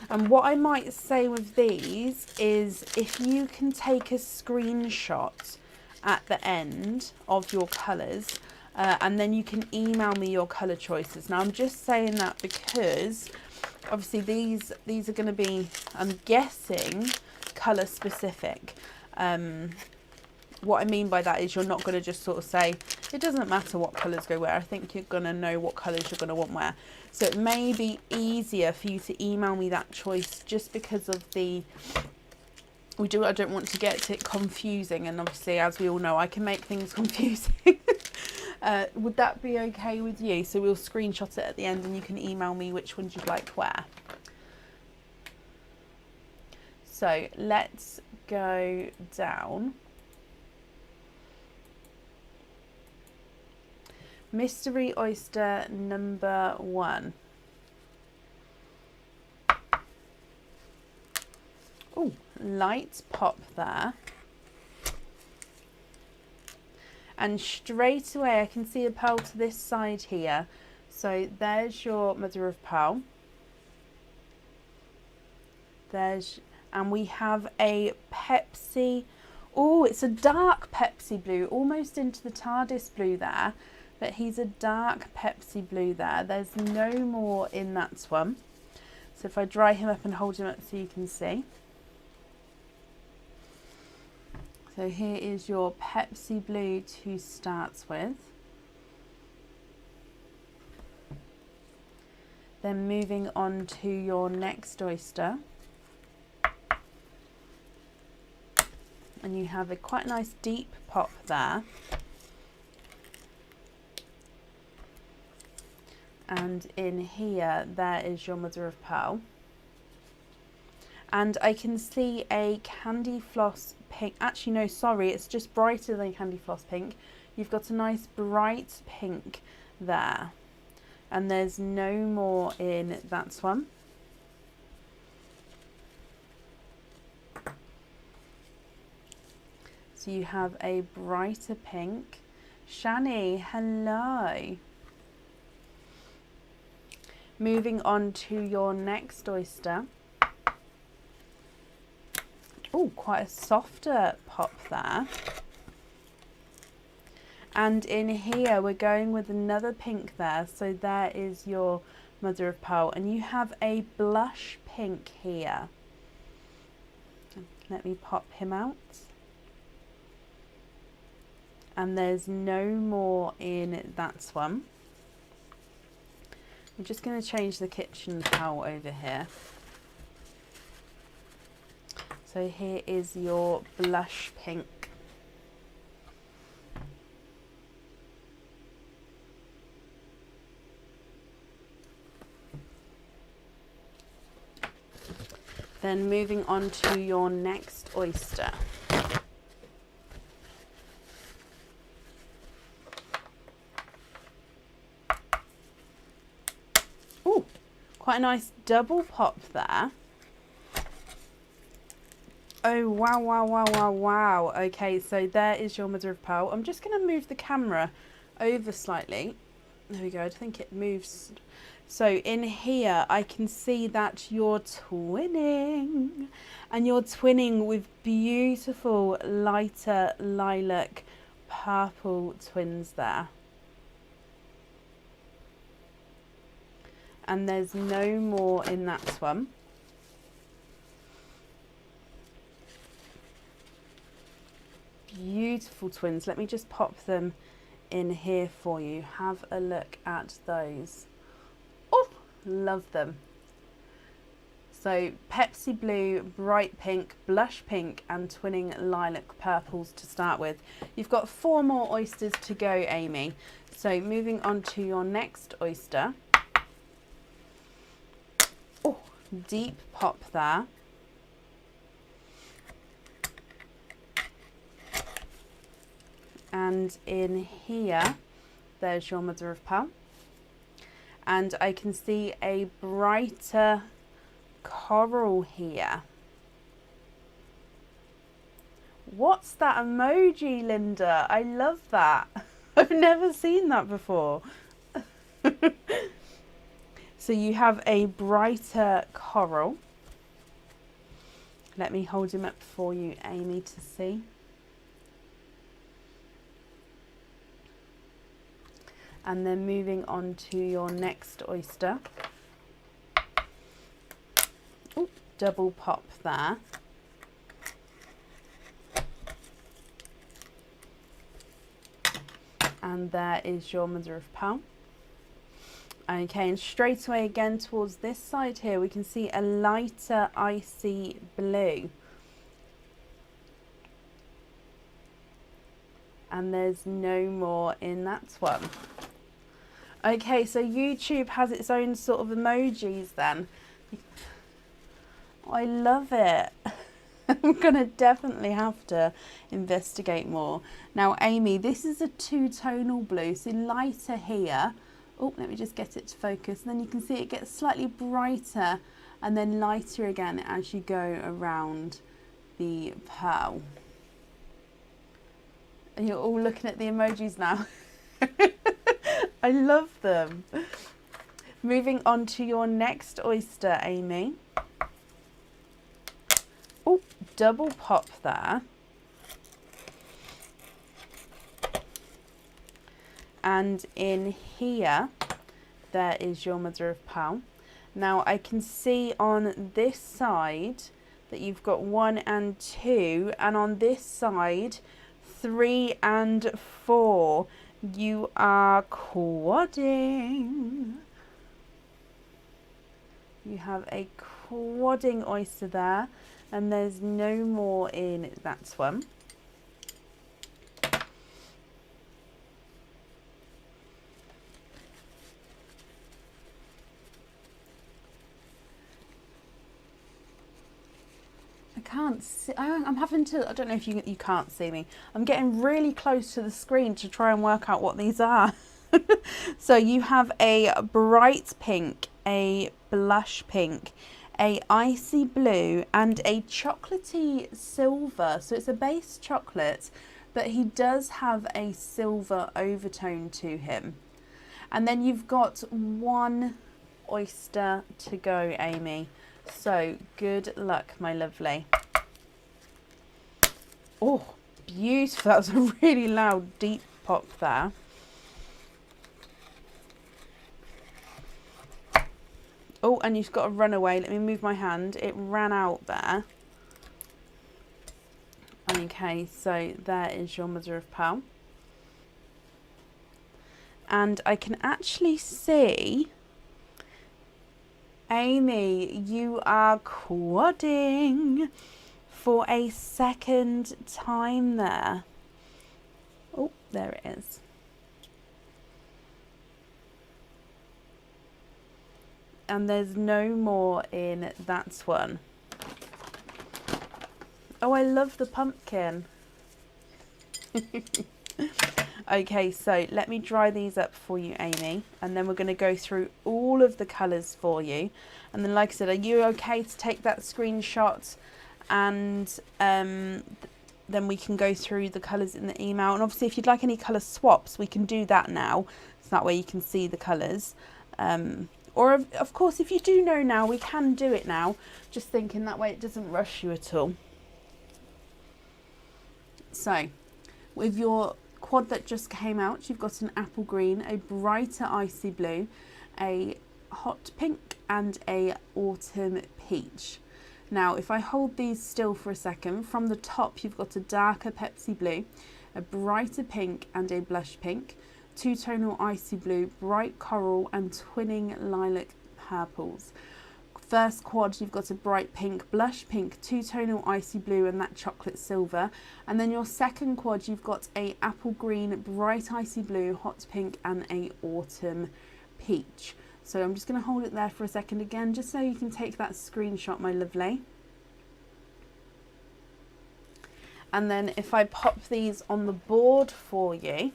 And what I might say with these is, if you can take a screenshot at the end of your colours, and then you can email me your colour choices. Now I'm just saying that because obviously these are going to be, I'm guessing, colour specific. What I mean by that is you're not going to just sort of say, it doesn't matter what colours go where. I think you're going to know what colours you're going to want where. So it may be easier for you to email me that choice, just because of the, I don't want to get it confusing, and obviously, as we all know, I can make things confusing. Would that be okay with you? So we'll screenshot it at the end and you can email me which ones you'd like where. So let's go down. Mystery oyster number 1. Oh, light pop there. And straight away I can see a pearl to this side here. So there's your mother of pearl. And we have a Pepsi. Oh, it's a dark Pepsi blue, almost into the TARDIS blue there. But he's a dark Pepsi blue there. There's no more in that one. So if I dry him up and hold him up so you can see. So here is your Pepsi Blue to start with. Then moving on to your next oyster. And you have a quite nice deep pop there. And in here, there is your mother of pearl. And I can see a candy floss pink. Actually, no, sorry, it's just brighter than candy floss pink. You've got a nice bright pink there. And there's no more in that one. So you have a brighter pink. Shani, hello. Moving on to your next oyster. Oh, quite a softer pop there. And in here, we're going with another pink there. So there is your mother of pearl. And you have a blush pink here. Let me pop him out. And there's no more in that one. I'm just going to change the kitchen towel over here. So here is your blush pink. Then moving on to your next oyster. Oh, quite a nice double pop there. Oh, wow, wow, wow, wow, wow. Okay, so there is your mother of pearl. I'm just going to move the camera over slightly. There we go. I think it moves. So in here, I can see that you're twinning. And you're twinning with beautiful lighter lilac purple twins there. And there's no more in that one. Beautiful twins. Let me just pop them in here for you. Have a look at those. Oh, love them. So Pepsi Blue, bright pink, blush pink and twinning lilac purples to start with. You've got 4 more oysters to go, Amy. So moving on to your next oyster. Oh, deep pop there. And in here, there's your mother of pearl. And I can see a brighter coral here. What's that emoji, Linda? I love that. I've never seen that before. So you have a brighter coral. Let me hold him up for you, Amy, to see. And then moving on to your next oyster. Ooh, double pop there. And there is your mother of pearl. Okay, and straight away again towards this side here, we can see a lighter icy blue. And there's no more in that one. Okay, so YouTube has its own sort of emojis then. I love it. I'm gonna definitely have to investigate more. Now, Amy, this is a 2-tonal blue, so lighter here. Oh, let me just get it to focus. And then you can see it gets slightly brighter and then lighter again as you go around the pearl. And you're all looking at the emojis now. I love them. Moving on to your next oyster, Amy. Oh, double pop there. And in here, there is your mother of pearl. Now I can see on this side that you've got 1 and 2, and on this side 3 and 4. You are quadding. You have a quadding oyster there, and there's no more in that one. I can't see, I'm having to, I don't know if you can't see me. I'm getting really close to the screen to try and work out what these are. So you have a bright pink, a blush pink, a icy blue, and a chocolatey silver. So it's a base chocolate, but he does have a silver overtone to him. And then you've got 1 oyster to go, Amy. So good luck, my lovely. Oh, beautiful. That was a really loud, deep pop there. Oh, and you've got to run away. Let me move my hand. It ran out there. Okay, so there is your mother of pearl. And I can actually see, Amy, you are quadding for a second time there. Oh, there it is. And there's no more in that one. Oh, I love the pumpkin. Okay, so let me dry these up for you, Amy, and then we're going to go through all of the colours for you. And then, like I said, are you okay to take that screenshot, and then we can go through the colours in the email. And obviously, if you'd like any colour swaps, we can do that now, so that way you can see the colours. Or, of course, if you do know now, we can do it now. Just thinking that way it doesn't rush you at all. So, with your quad that just came out, you've got an apple green, a brighter icy blue, a hot pink, and a autumn peach. Now, if I hold these still for a second, from the top you've got a darker Pepsi blue, a brighter pink, and a blush pink, two-tonal icy blue, bright coral, and twinning lilac purples. First quad, you've got a bright pink, blush pink, two-tonal icy blue, and that chocolate silver. And then your second quad, you've got a apple green, bright icy blue, hot pink, and a autumn peach. So I'm just going to hold it there for a second again, just so you can take that screenshot, my lovely. And then if I pop these on the board for you,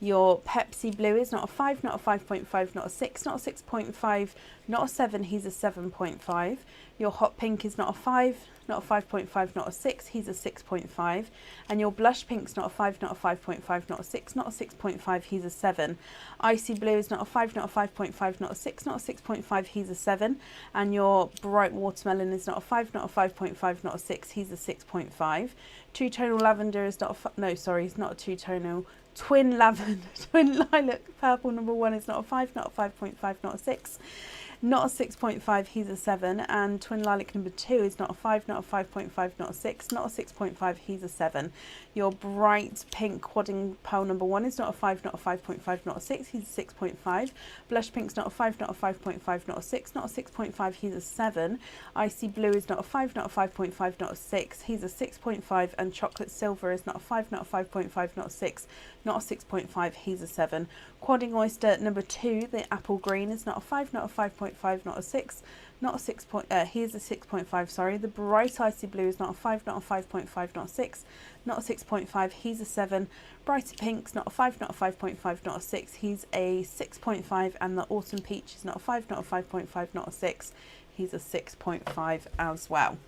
your Pepsi blue is not a 5, not a 5.5, not a 6, not a 6.5, not a 7, he's a 7.5. Your hot pink is not a 5, not a 5.5, not a 6, he's a 6.5. And your blush pink's not a 5, not a 5.5, not a 6, not a 6.5, he's a 7. Icy blue is not a 5, not a 5.5, not a 6, not a 6.5, he's a 7. And your bright watermelon is not a 5, not a 5.5, not a 6, he's a 6.5. Two-tonal lavender is not a, no, sorry, it's not a two-tonal. Twin lavender, twin lilac purple number 1 is not a 5, not a 5.5, not a 6, not a 6.5, he's a 7. And twin lilac number 2 is not a 5, not a 5.5, not a 6, not a 6.5, he's a 7. Your bright pink quadding pearl number 1 is not a 5, not a 5.5, not a 6, he's a 6.5. Blush pink's not a 5, not a 5.5, not a 6, not a 6.5, he's a 7. Icy blue is not a 5, not a 5.5, not a 6, he's a 6.5. And chocolate silver is not a 5, not a 5.5, not a 6, not a 6.5, he's a 7. Quadding oyster number 2, the apple green, is not a 5, not a 5.5, not a 6, not a 6. Here's a 6.5, sorry. The bright icy blue is not a 5, not a 5.5, not a 6, not a 6.5, he's a 7. Brighter pink's not a 5, not a 5.5, not a 6, he's a 6.5. And the autumn peach is not a 5, not a 5.5, not a 6, he's a 6.5 as well.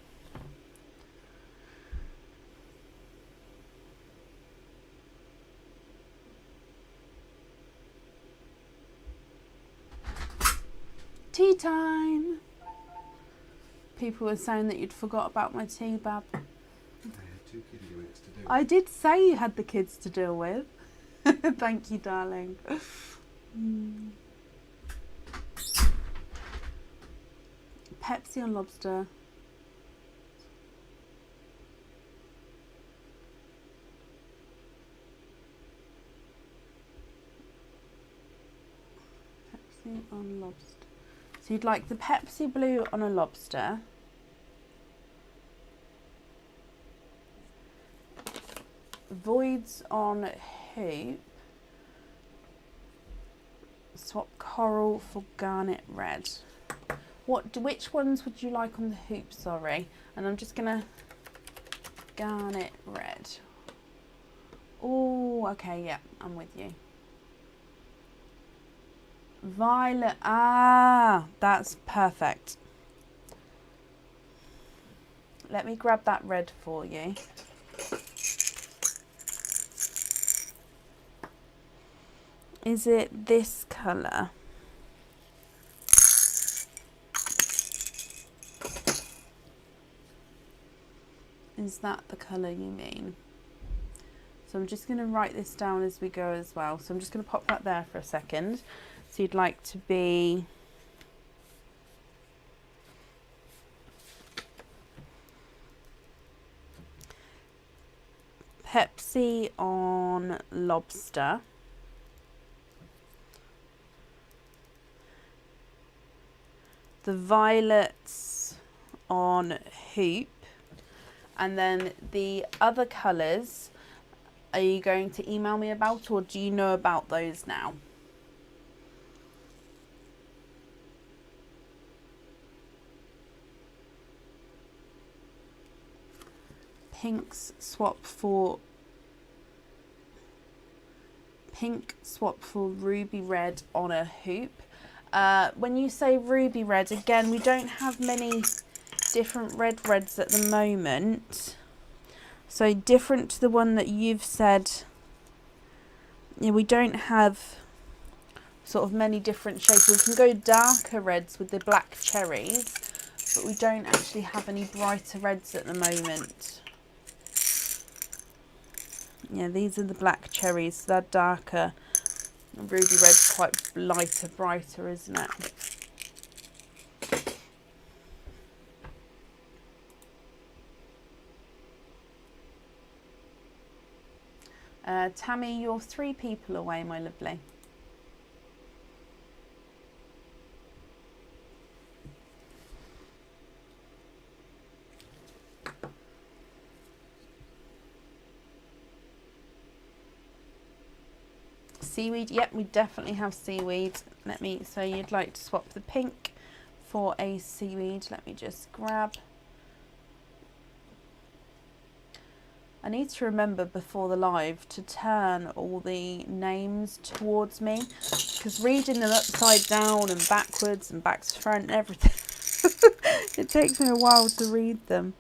Tea time! People were saying that you'd forgot about my tea, Bab. I had 2 kiddie units to do. I did say you had the kids to deal with. Thank you, darling. Pepsi on lobster. Pepsi on lobster. So you'd like the Pepsi blue on a lobster. Voids on hoop. Swap coral for garnet red. Which ones would you like on the hoop, sorry? And I'm just gonna garnet red. Oh, okay, yeah, I'm with you. Violet, that's perfect. Let me grab that red for you. Is it this colour? Is that the colour you mean? So I'm just going to write this down as we go as well. So I'm just going to pop that there for a second. So you'd like to be Pepsi on lobster. The violets on hoop. And then the other colours, are you going to email me about, or do you know about those now? Pinks swap for pink swap for ruby red on a hoop. When you say ruby red, again, we don't have many different reds at the moment. So different to the one that you've said, yeah, we don't have sort of many different shades. We can go darker reds with the black cherries, but we don't actually have any brighter reds at the moment. Yeah, these are the black cherries. They're darker. Ruby red's quite lighter, brighter, isn't it? Tammy, you're 3 people away, my lovely. Seaweed, yep, we definitely have seaweed. So you'd like to swap the pink for a seaweed. Let me just grab. I need to remember before the live to turn all the names towards me, because reading them upside down and backwards and back to front and everything, it takes me a while to read them.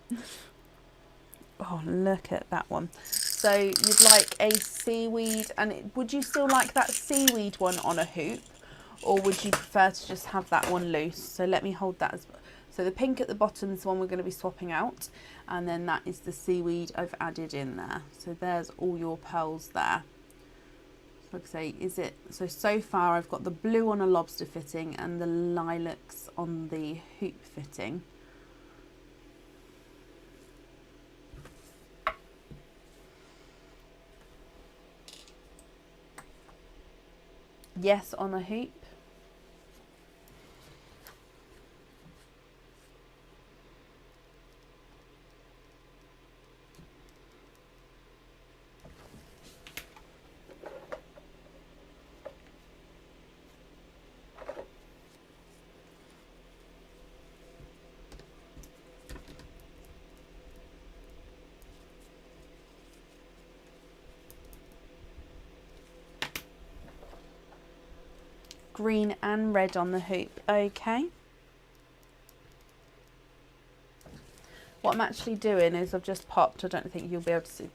Oh, look at that one. So you'd like a seaweed, and would you still like that seaweed one on a hoop, or would you prefer to just have that one loose? So let me hold that as well. So the pink at the bottom is the one we're going to be swapping out, and then that is the seaweed I've added in there. So there's all your pearls there. So like I say, is it, so far I've got the blue on a lobster fitting and the lilacs on the hoop fitting. Yes, on the hoop. Green and red on the hoop. Okay. What I'm actually doing is I've just popped, I don't think you'll be able to see,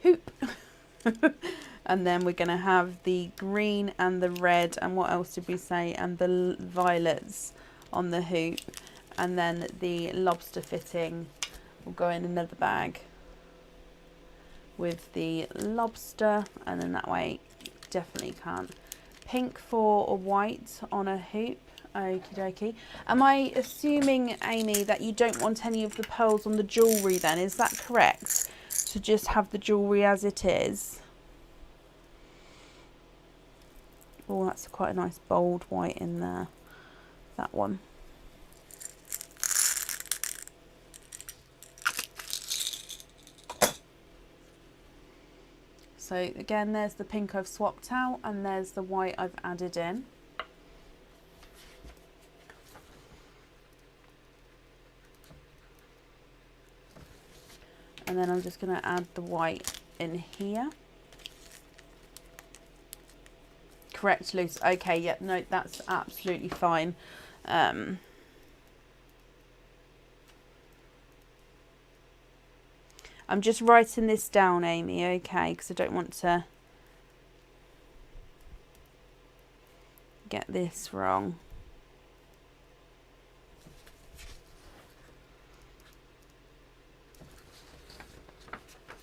hoop. And then we're going to have the green and the red, and what else did we say, and the violets on the hoop, and then the lobster fitting will go in another bag with the lobster, and then that way definitely can't. Pink for a white on a hoop, Okie dokie. Am I assuming, Amy, that you don't want any of the pearls on the jewellery then? Is that correct? To just have the jewellery as it is? Oh, that's quite a nice bold white in there. That one. So again, there's the pink I've swapped out and there's the white I've added in. And then I'm just going to add the white in here. Correct, loose. Okay, yeah, no, that's absolutely fine. I'm just writing this down, Amy, okay, because I don't want to get this wrong.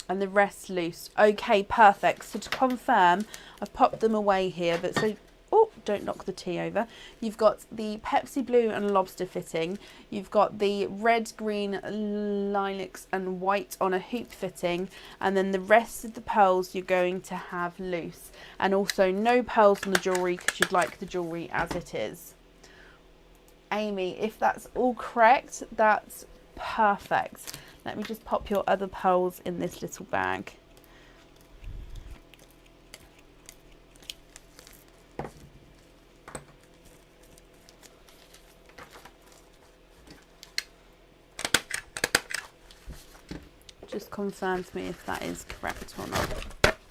And the rest loose. Okay, perfect. So to confirm, I've popped them away here, but so, oh, don't knock the tea over. You've got the Pepsi blue and lobster fitting. You've got the red, green, lilacs and white on a hoop fitting. And then the rest of the pearls you're going to have loose. And also no pearls on the jewellery because you'd like the jewellery as it is. Amy, if that's all correct, that's perfect. Let me just pop your other pearls in this little bag. Just confirm to me if that is correct or not.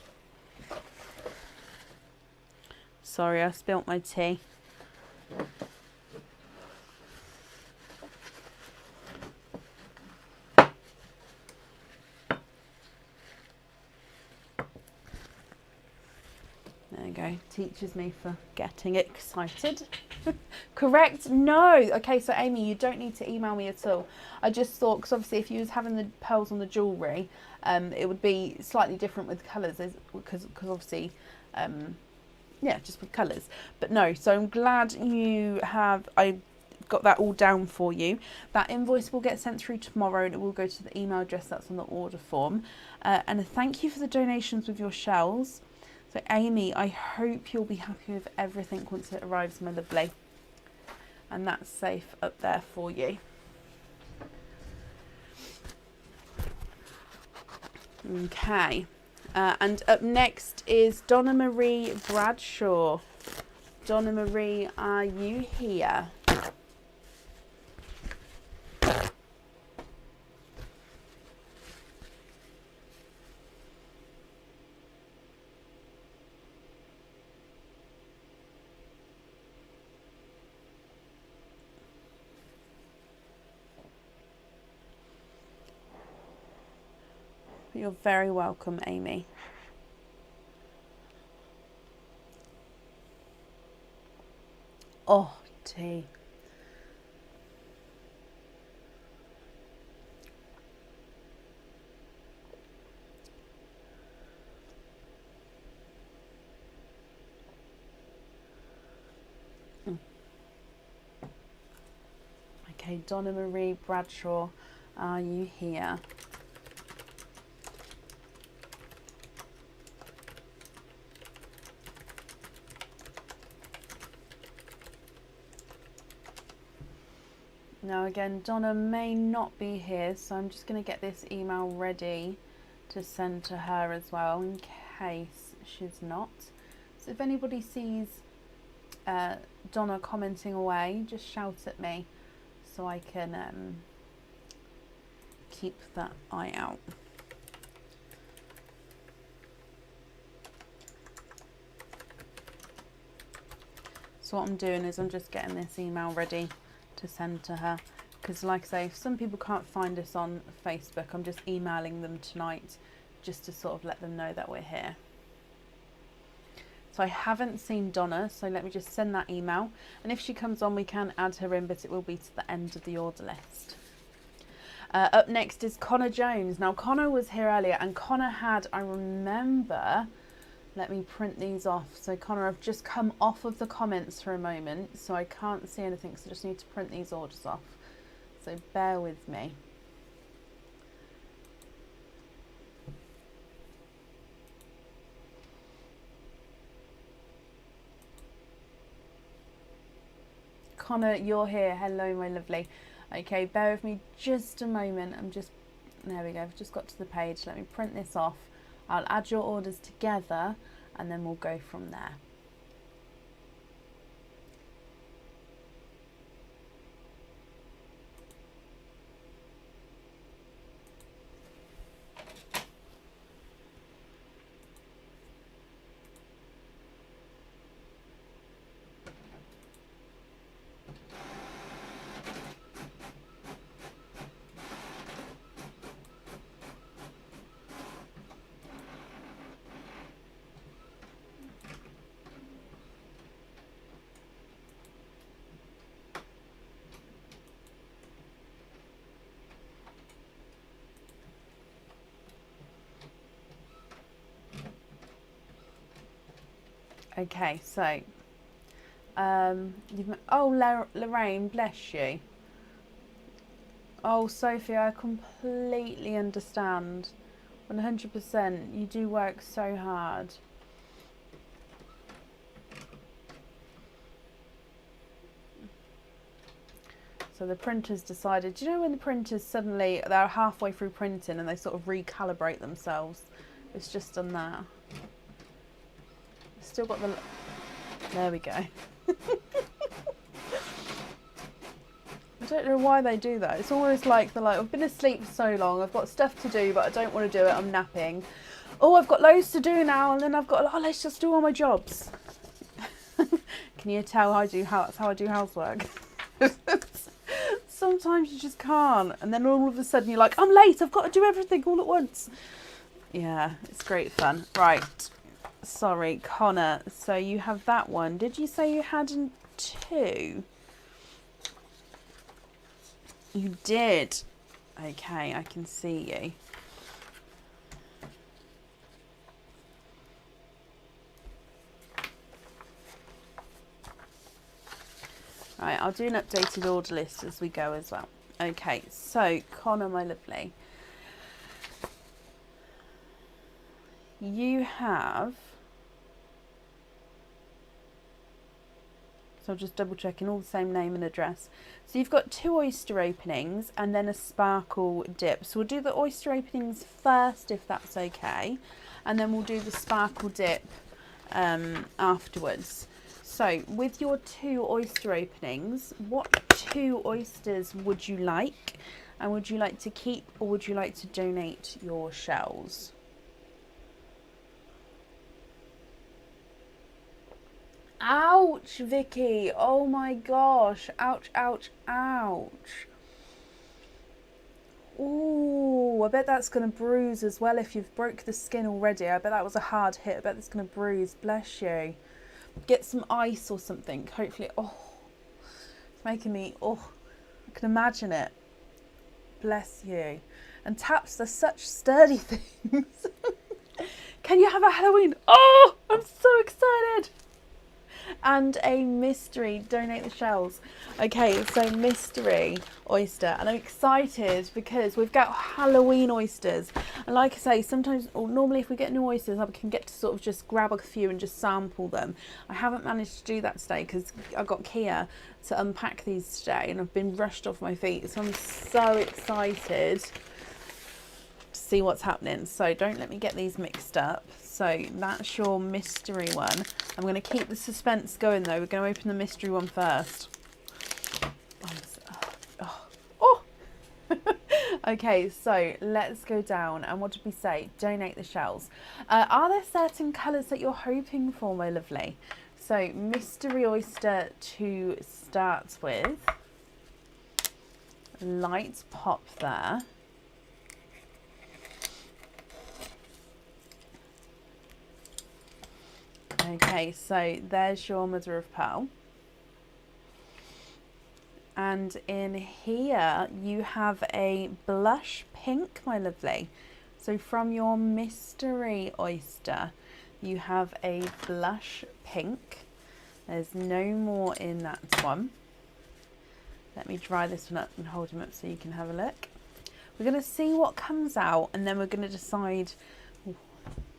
Sorry, I spilt my tea. There we go. Teaches me for getting excited. Correct? No. Okay, so Amy, you don't need to email me at all. I just thought, because obviously if you was having the pearls on the jewellery, it would be slightly different with colours, because obviously, yeah, just with colours. But no, so I'm glad I got that all down for you. That invoice will get sent through tomorrow and it will go to the email address that's on the order form. And a thank you for the donations with your shells. So Amy, I hope you'll be happy with everything once it arrives, my lovely. And that's safe up there for you. Okay. And up next is Donna Marie Bradshaw. Donna Marie, are you here? You're very welcome, Amy. Oh, tea. Okay, Donna Marie Bradshaw, are you here? Now again, Donna may not be here, so I'm just going to get this email ready to send to her as well in case she's not. So if anybody sees Donna commenting away, just shout at me so I can keep that eye out. So what I'm doing is I'm just getting this email ready to send to her, because like I say, if some people can't find us on Facebook, I'm just emailing them tonight just to sort of let them know that we're here. So I haven't seen Donna, so let me just send that email, and if she comes on we can add her in, but it will be to the end of the order list. Up next is Connor Jones. Now Connor was here earlier and Connor had, I remember, Let me print these off. So Connor, I've just come off of the comments for a moment, so I can't see anything, so I just need to print these orders off. So bear with me. Connor, you're here. Hello, my lovely. Okay, bear with me just a moment. There we go. I've just got to the page. Let me print this off. I'll add your orders together and then we'll go from there. Okay, so, Lorraine, bless you. Oh, Sophie, I completely understand. 100%, you do work so hard. So the printer's decided, do you know when the printers suddenly, they're halfway through printing and they sort of recalibrate themselves? It's just done that. Still got the, there we go. I don't know why they do that. It's always like they're like, I've been asleep for so long, I've got stuff to do but I don't want to do it, I'm napping. Oh, I've got loads to do now and then I've got, oh, let's just do all my jobs. Can you tell that's how I do housework? Sometimes you just can't, and then all of a sudden you're like, I'm late, I've got to do everything all at once. Yeah, it's great fun. Right. Sorry, Connor, so you have that one. Did you say you had two? You did. Okay, I can see you. Right, I'll do an updated order list as we go as well. Okay, so Connor, my lovely, you have, so I'm just double checking all the same name and address. So you've got 2 oyster openings and then a sparkle dip. So we'll do the oyster openings first if that's okay, and then we'll do the sparkle dip afterwards. So with your 2 oyster openings, what 2 oysters would you like? And would you like to keep or would you like to donate your shells? Ouch, Vicky. Oh my gosh. Ouch, ouch, ouch. Ooh, I bet that's going to bruise as well if you've broke the skin already. I bet that was a hard hit. I bet it's going to bruise. Bless you. Get some ice or something. Hopefully. Oh, it's making me, oh, I can imagine it. Bless you. And taps are such sturdy things. Can you have a Halloween? Oh, I'm so excited. And a mystery, donate the shells. Okay, so mystery oyster, and I'm excited because we've got Halloween oysters, and like I say, sometimes, or normally if we get new oysters, I can get to sort of just grab a few and just sample them. I haven't managed to do that today because I've got Kia to unpack these today and I've been rushed off my feet, so I'm so excited to see what's happening. So don't let me get these mixed up. So that's your mystery one. I'm going to keep the suspense going though. We're going to open the mystery one first. Oh. Okay, so let's go down. And what did we say? Donate the shells. Are there certain colours that you're hoping for, my lovely? So mystery oyster to start with. Light pop there. Okay, so there's your mother of pearl. And in here you have a blush pink, my lovely. So from your mystery oyster. you have a blush pink. There's no more in that one. Let me dry this one up and hold him up so you can have a look. We're going to see what comes out and then we're going to decide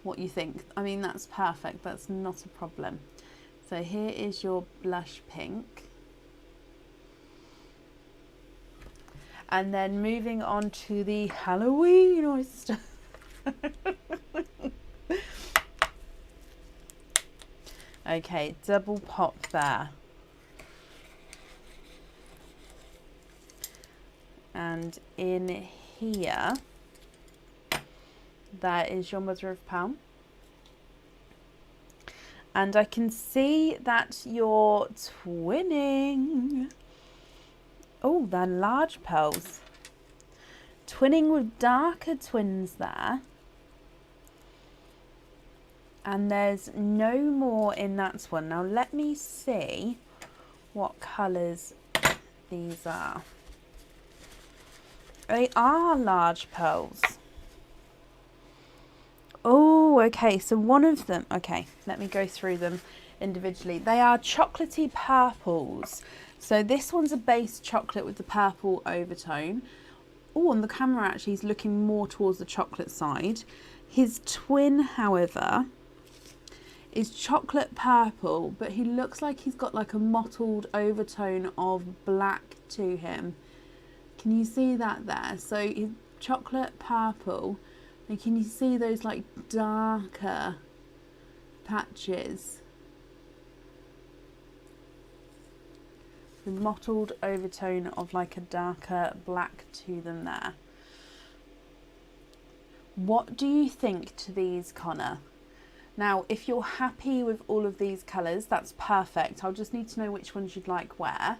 what you think. I mean, that's perfect. That's not a problem. So here is your blush pink. And then moving on to the Halloween oyster. Okay, double pop there. And in here, that is your mother of pearl. And I can see that you're twinning. Oh, they're large pearls. Twinning with darker twins there. And there's no more in that one. Now let me see what colours these are. They are large pearls. Oh, okay, so one of them, okay, let me go through them individually. They are chocolatey purples. So this one's a base chocolate with the purple overtone. Oh, on the camera actually he's looking more towards the chocolate side. His twin, however, is chocolate purple, but he looks like he's got like a mottled overtone of black to him. Can you see that there? So he's chocolate purple, and can you see those like darker patches? The mottled overtone of like a darker black to them there. What do you think to these, Connor? Now, if you're happy with all of these colours, that's perfect. I'll just need to know which ones you'd like where.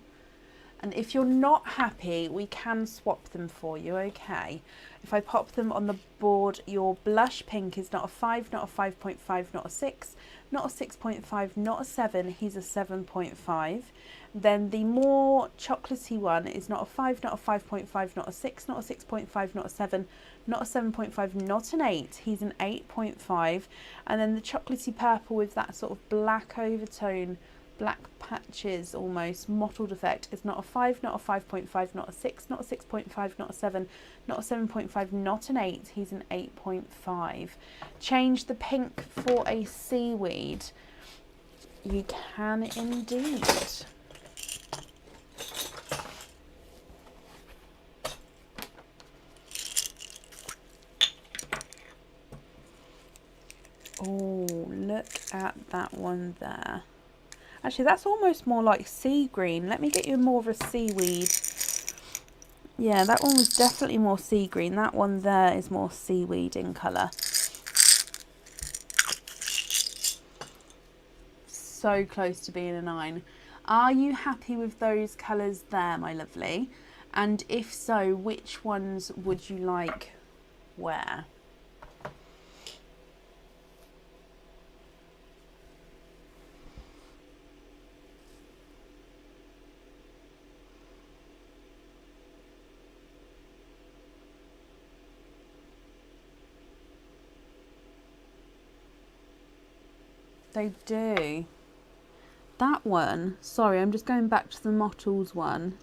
And if you're not happy, we can swap them for you, okay? If I pop them on the board, your blush pink is not a 5, not a 5.5, not a 6, not a 6.5, not a 7, he's a 7.5. Then the more chocolatey one is not a 5, not a 5.5, not a 6, not a 6.5, not a 7, not a 7.5, not an 8, he's an 8.5. And then the chocolatey purple with that sort of black overtone, black patches almost, mottled effect is not a 5, not a 5.5, not a 6, not a 6.5, not a 7, not a 7.5, not an 8, he's an 8.5. Change the pink for a seaweed. You can indeed. Oh, look at that one there. Actually, that's almost more like sea green. Let me get you more of a seaweed. Yeah, that one was definitely more sea green. That one there is more seaweed in colour. So close to being a 9. Are you happy with those colours there, my lovely? And if so, which ones would you like where? They do. That one, sorry, I'm just going back to the Mottles one.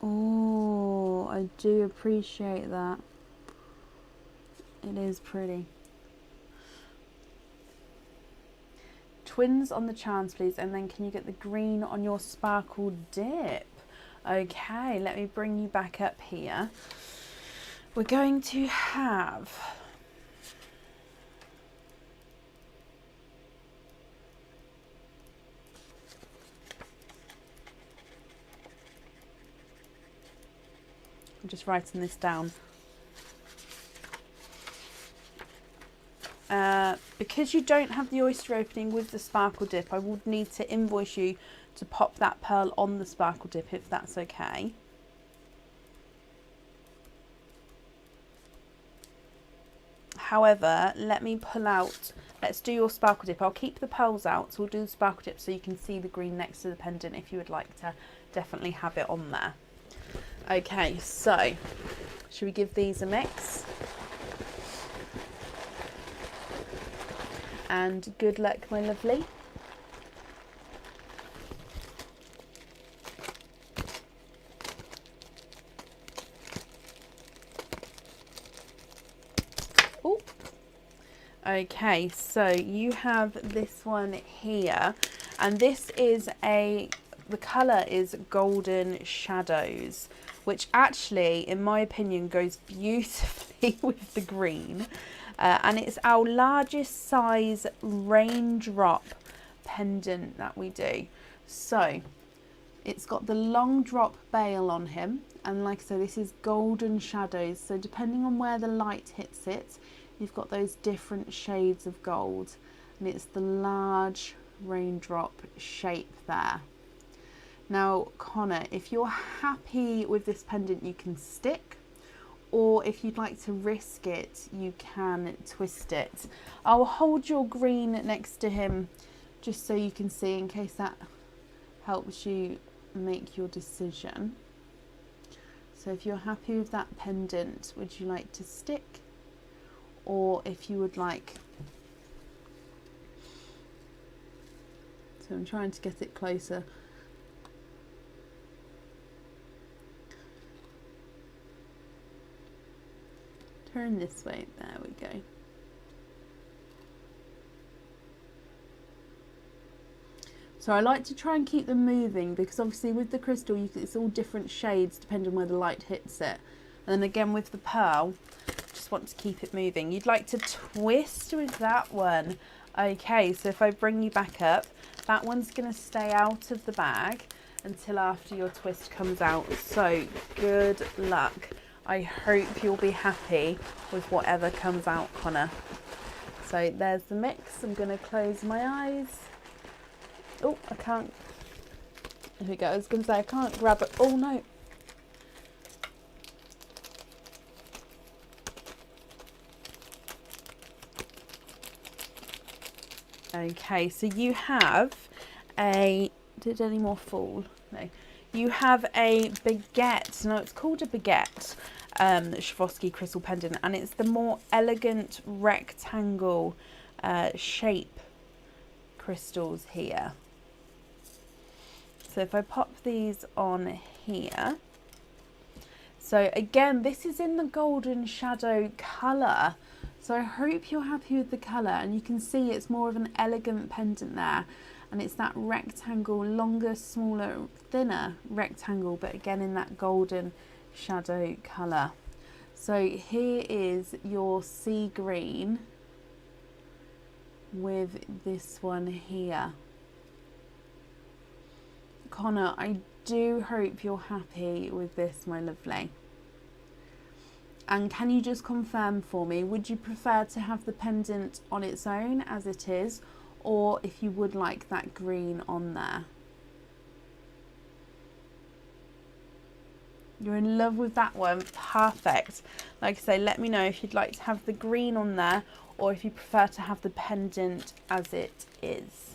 Oh, I do appreciate that. It is pretty. Twins on the chance, please, and then can you get the green on your sparkle dip? Okay, let me bring you back up here. We're going to have... I'm just writing this down. Because you don't have the oyster opening with the sparkle dip, I would need to invoice you to pop that pearl on the sparkle dip, if that's okay. However, let me pull out, let's do your sparkle dip. I'll keep the pearls out, so we'll do the sparkle dip so you can see the green next to the pendant if you would like to definitely have it on there. Okay, so should we give these a mix? and good luck, my lovely. Oh, okay, so you have this one here, and this is the colour is Golden Shadows, which actually, in my opinion, goes beautifully with the green. And it's our largest size raindrop pendant that we do. So it's got the long drop bail on him, and like I said, this is Golden Shadows, so depending on where the light hits it, you've got those different shades of gold, and it's the large raindrop shape there. Now, Connor, if you're happy with this pendant, you can stick, or if you'd like to risk it, you can twist it. I'll hold your green next to him just so you can see, in case that helps you make your decision. So if you're happy with that pendant, would you like to stick, or if you would like... So I'm trying to get it closer. Turn this way, there we go. So I like to try and keep them moving, because obviously with the crystal it's all different shades depending on where the light hits it. And then again with the pearl, just want to keep it moving. You'd like to twist with that one. Okay, so if I bring you back up, that one's going to stay out of the bag until after your twist comes out. So good luck. I hope you'll be happy with whatever comes out, Connor. So there's the mix. I'm going to close my eyes. Oh, I can't. Here we go. I was going to say I can't grab it. Oh no. Okay, so you have a... Did any more fall? No. You have a baguette. No, it's called a baguette, Swarovski crystal pendant, and it's the more elegant rectangle shape crystals here. So if I pop these on here, so again, this is in the Golden Shadow colour. So I hope you're happy with the colour, and you can see it's more of an elegant pendant there. And it's that rectangle, longer, smaller, thinner rectangle, but again in that Golden Shadow colour. So here is your sea green with this one here. Connor, I do hope you're happy with this, my lovely. And can you just confirm for me, would you prefer to have the pendant on its own as it is, or if you would like that green on there? You're in love with that one. Perfect. Like I say, let me know if you'd like to have the green on there, or if you prefer to have the pendant as it is.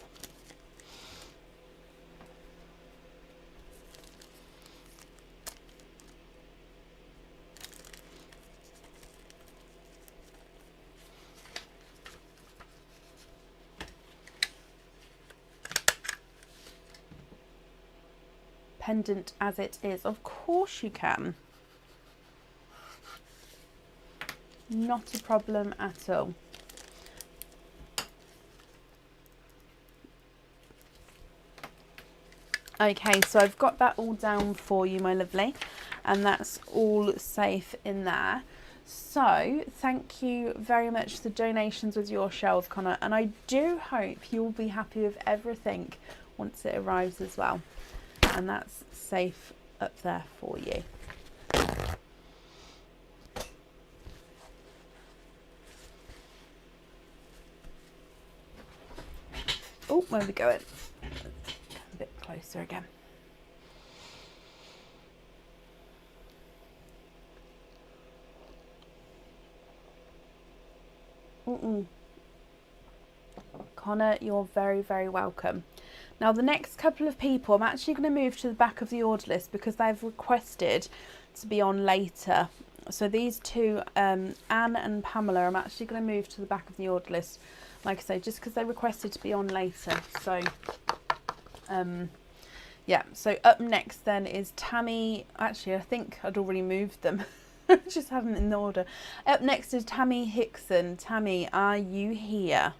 Pendant as it is. Of course you can. Not a problem at all. Okay, so I've got that all down for you, my lovely, and that's all safe in there. So thank you very much for the donations with your shelf, Connor, and I do hope you'll be happy with everything once it arrives as well. And that's safe up there for you. Oh, where are we going? A bit closer again. Connor, you're very, very welcome. Now the next couple of people, I'm actually going to move to the back of the order list because they've requested to be on later. So these two, Anne and Pamela, I'm actually going to move to the back of the order list, like I say, just because they requested to be on later. So, yeah, so up next then is Tammy. Actually, I think I'd already moved them. Just hadn't in the order. Up next is Tammy Hixson. Tammy, are you here?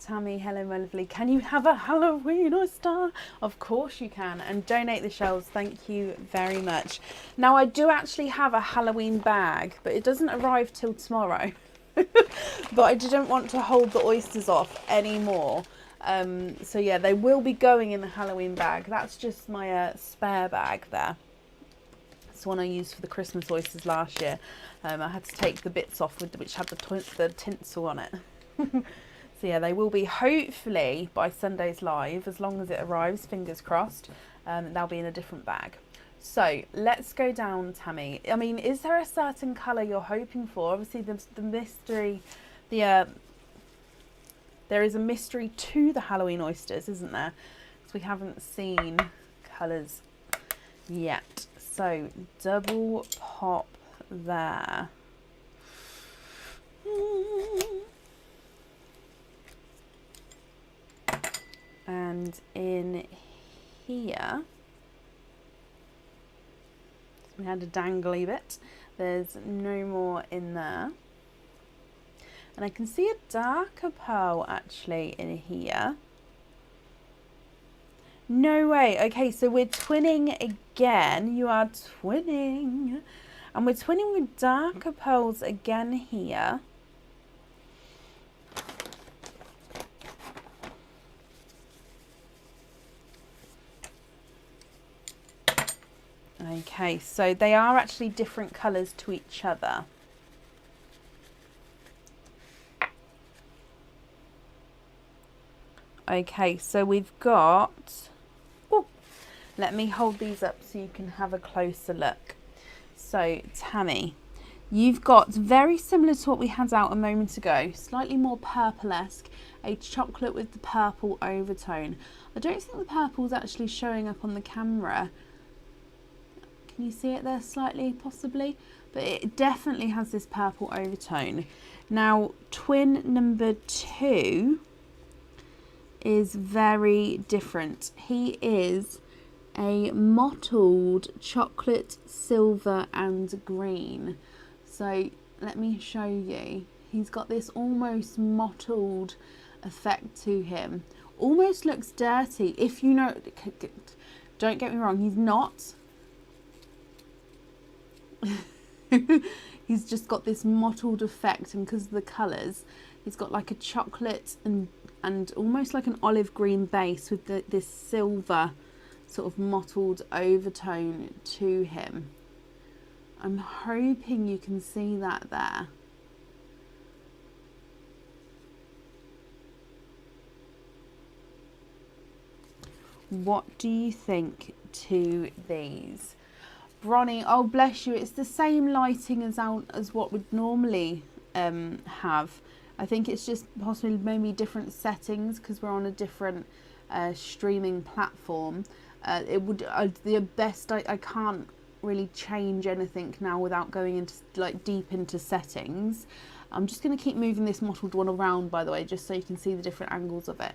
Tammy, Helen, lovely. Can you have a Halloween oyster? Of course you can. And donate the shells. Thank you very much. Now, I do actually have a Halloween bag, but it doesn't arrive till tomorrow. But I didn't want to hold the oysters off anymore. So yeah, they will be going in the Halloween bag. That's just my spare bag there. It's the one I used for the Christmas oysters last year. I had to take the bits off which had the tinsel on it. So yeah, they will be hopefully by Sunday's live, as long as it arrives, fingers crossed. They'll be in a different bag. So let's go down, Tammy. I mean, is there a certain colour you're hoping for? Obviously, the mystery, there is a mystery to the Halloween oysters, isn't there? Because we haven't seen colours yet. So double pop there. And in here, we had a dangly bit. There's no more in there. And I can see a darker pearl actually in here. No way. Okay, so we're twinning again. You are twinning. And we're twinning with darker pearls again here. Okay, so they are actually different colours to each other. Okay, so we've got, oh, let me hold these up so you can have a closer look. So Tammy, you've got very similar to what we had out a moment ago, slightly more purple-esque, a chocolate with the purple overtone. I don't think the purple is actually showing up on the camera. Can you see it there slightly, possibly? But it definitely has this purple overtone. Now, twin number 2 is very different. He is a mottled chocolate, silver and green. So let me show you. He's got this almost mottled effect to him. Almost looks dirty. If you know, don't get me wrong, he's not. He's just got this mottled effect, and because of the colours, he's got like a chocolate and almost like an olive green base with this silver sort of mottled overtone to him. I'm hoping you can see that there. What do you think to these? Bronny, oh bless you, it's the same lighting as what we'd normally have. I think it's just possibly maybe different settings because we're on a different streaming platform. It would the best, I can't really change anything now without going into like deep into settings. I'm just going to keep moving this mottled one around, by the way, just so you can see the different angles of it.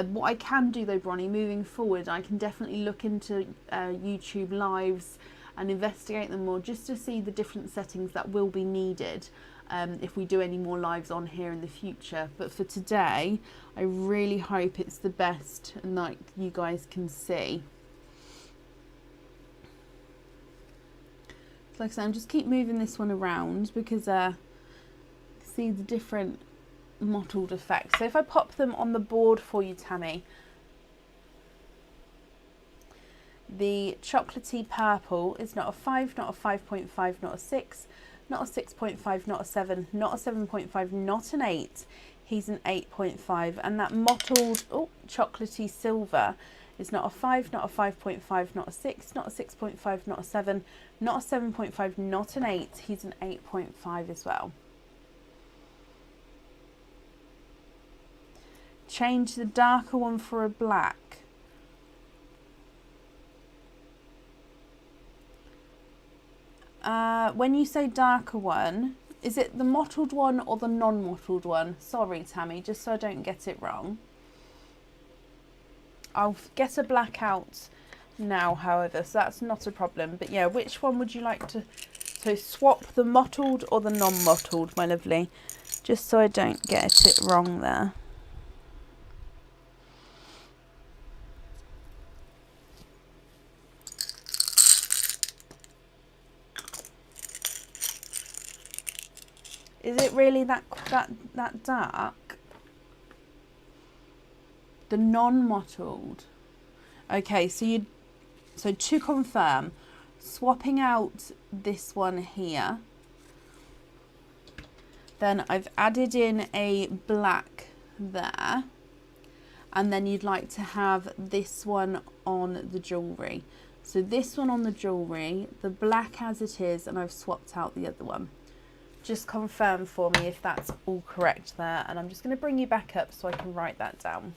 What I can do though, Bronny, moving forward, I can definitely look into YouTube lives and investigate them more just to see the different settings that will be needed if we do any more lives on here in the future. But for today, I really hope it's the best and like you guys can see. So like I said, I'm just keep moving this one around because see the different mottled effects. So if I pop them on the board for you, Tammy, the chocolatey purple is not a 5, not a 5.5, not a 6, not a 6.5, not a 7, not a 7.5, not an 8. He's an 8.5. And that mottled chocolatey silver It's not a 5, not a 5.5, not a 6, not a 6.5, not a 7, not a 7.5, not an 8. He's an 8.5 as well. Change the darker one for a black. When you say darker one, is it the mottled one or the non-mottled one? Sorry, Tammy, just so I don't get it wrong. I'll get a black out now, however, so that's not a problem. But yeah, which one would you like to... So swap the mottled or the non-mottled, my lovely, just so I don't get it wrong there. Is it really that dark? The non-mottled. Okay, so to confirm, swapping out this one here, then I've added in a black there, and then you'd like to have this one on the jewellery. So this one on the jewellery, the black as it is, and I've swapped out the other one. Just confirm for me if that's all correct there, and I'm just going to bring you back up so I can write that down.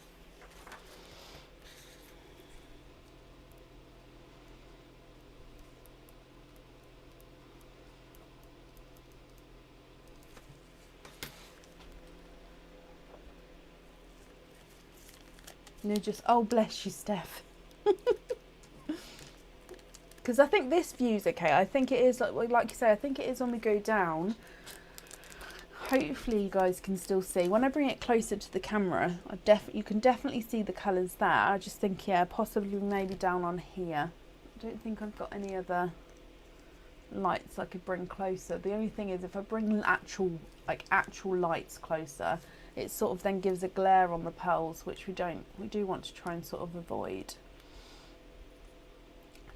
No, just, oh bless you, Steph. Because I think this view's okay. I think it is, like you say, I think it is when we go down. Hopefully you guys can still see. When I bring it closer to the camera, you can definitely see the colours there. I just think, yeah, possibly maybe down on here. I don't think I've got any other lights I could bring closer. The only thing is if I bring actual lights closer, it sort of then gives a glare on the pearls, which we do want to try and sort of avoid.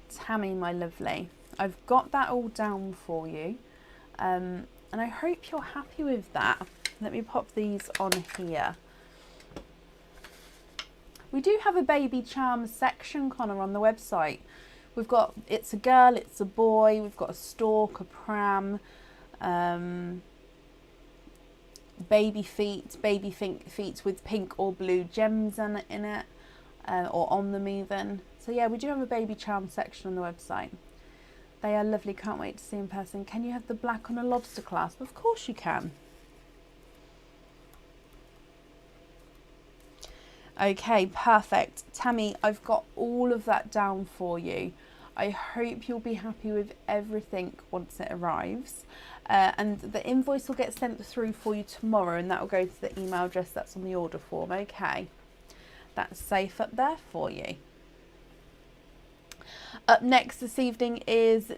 Tammy, my lovely, I've got that all down for you, and I hope you're happy with that. Let me pop these on here. We do have a baby charms section, Connor, on the website. We've got it's a girl, it's a boy, we've got a stork, a pram, baby feet with pink or blue gems in it, or on them even. So yeah, we do have a baby charm section on the website. They are lovely, can't wait to see in person. Can you have the black on a lobster clasp? Of course you can. Okay, perfect. Tammy, I've got all of that down for you. I hope you'll be happy with everything once it arrives. And the invoice will get sent through for you tomorrow, and that will go to the email address that's on the order form, okay? That's safe up there for you. Up next this evening is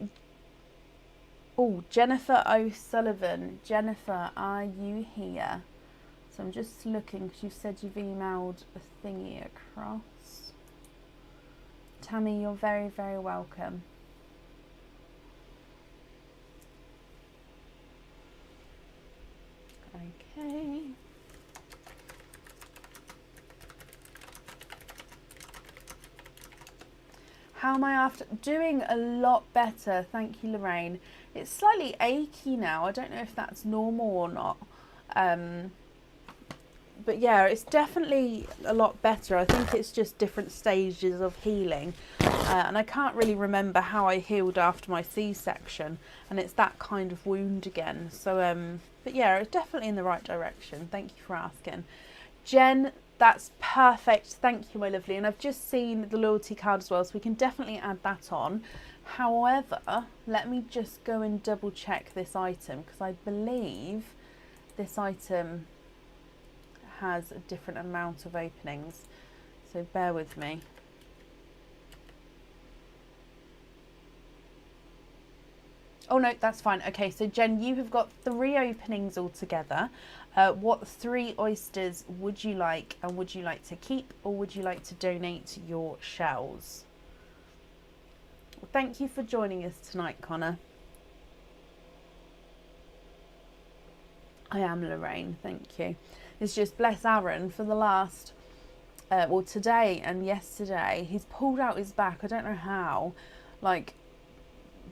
Jennifer O'Sullivan. Jennifer, are you here? So I'm just looking because you said you've emailed a thingy across. Tammy, you're very, very welcome. Okay. How am I after? Doing a lot better, thank you, Lorraine. It's slightly achy now. I don't know if that's normal or not. But yeah, it's definitely a lot better. I think it's just different stages of healing. And I can't really remember how I healed after my C-section. And it's that kind of wound again. So, but yeah, it's definitely in the right direction. Thank you for asking. Jen, that's perfect. Thank you, my lovely. And I've just seen the loyalty card as well, so we can definitely add that on. However, let me just go and double check this item, because I believe this item has a different amount of openings. So bear with me. Oh no, that's fine. Okay, so Jen, you have got 3 openings altogether. What 3 oysters would you like, and would you like to keep, or would you like to donate your shells? Well, thank you for joining us tonight, Connor. I am Lorraine, thank you. It's just bless Aaron for the last well, today and yesterday, he's pulled out his back. I don't know how, like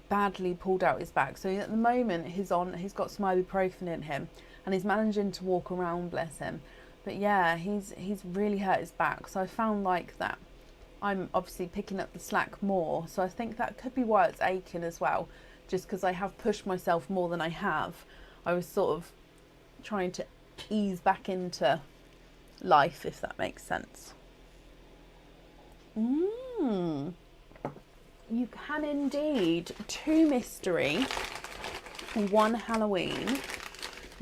badly pulled out his back. So at the moment he's got some ibuprofen in him and he's managing to walk around, bless him. But yeah, he's really hurt his back. So I found like that I'm obviously picking up the slack more. So I think that could be why it's aching as well. Just because I have pushed myself more than I have. I was sort of trying to ease back into life, if that makes sense. You can indeed 2 mystery, 1 Halloween.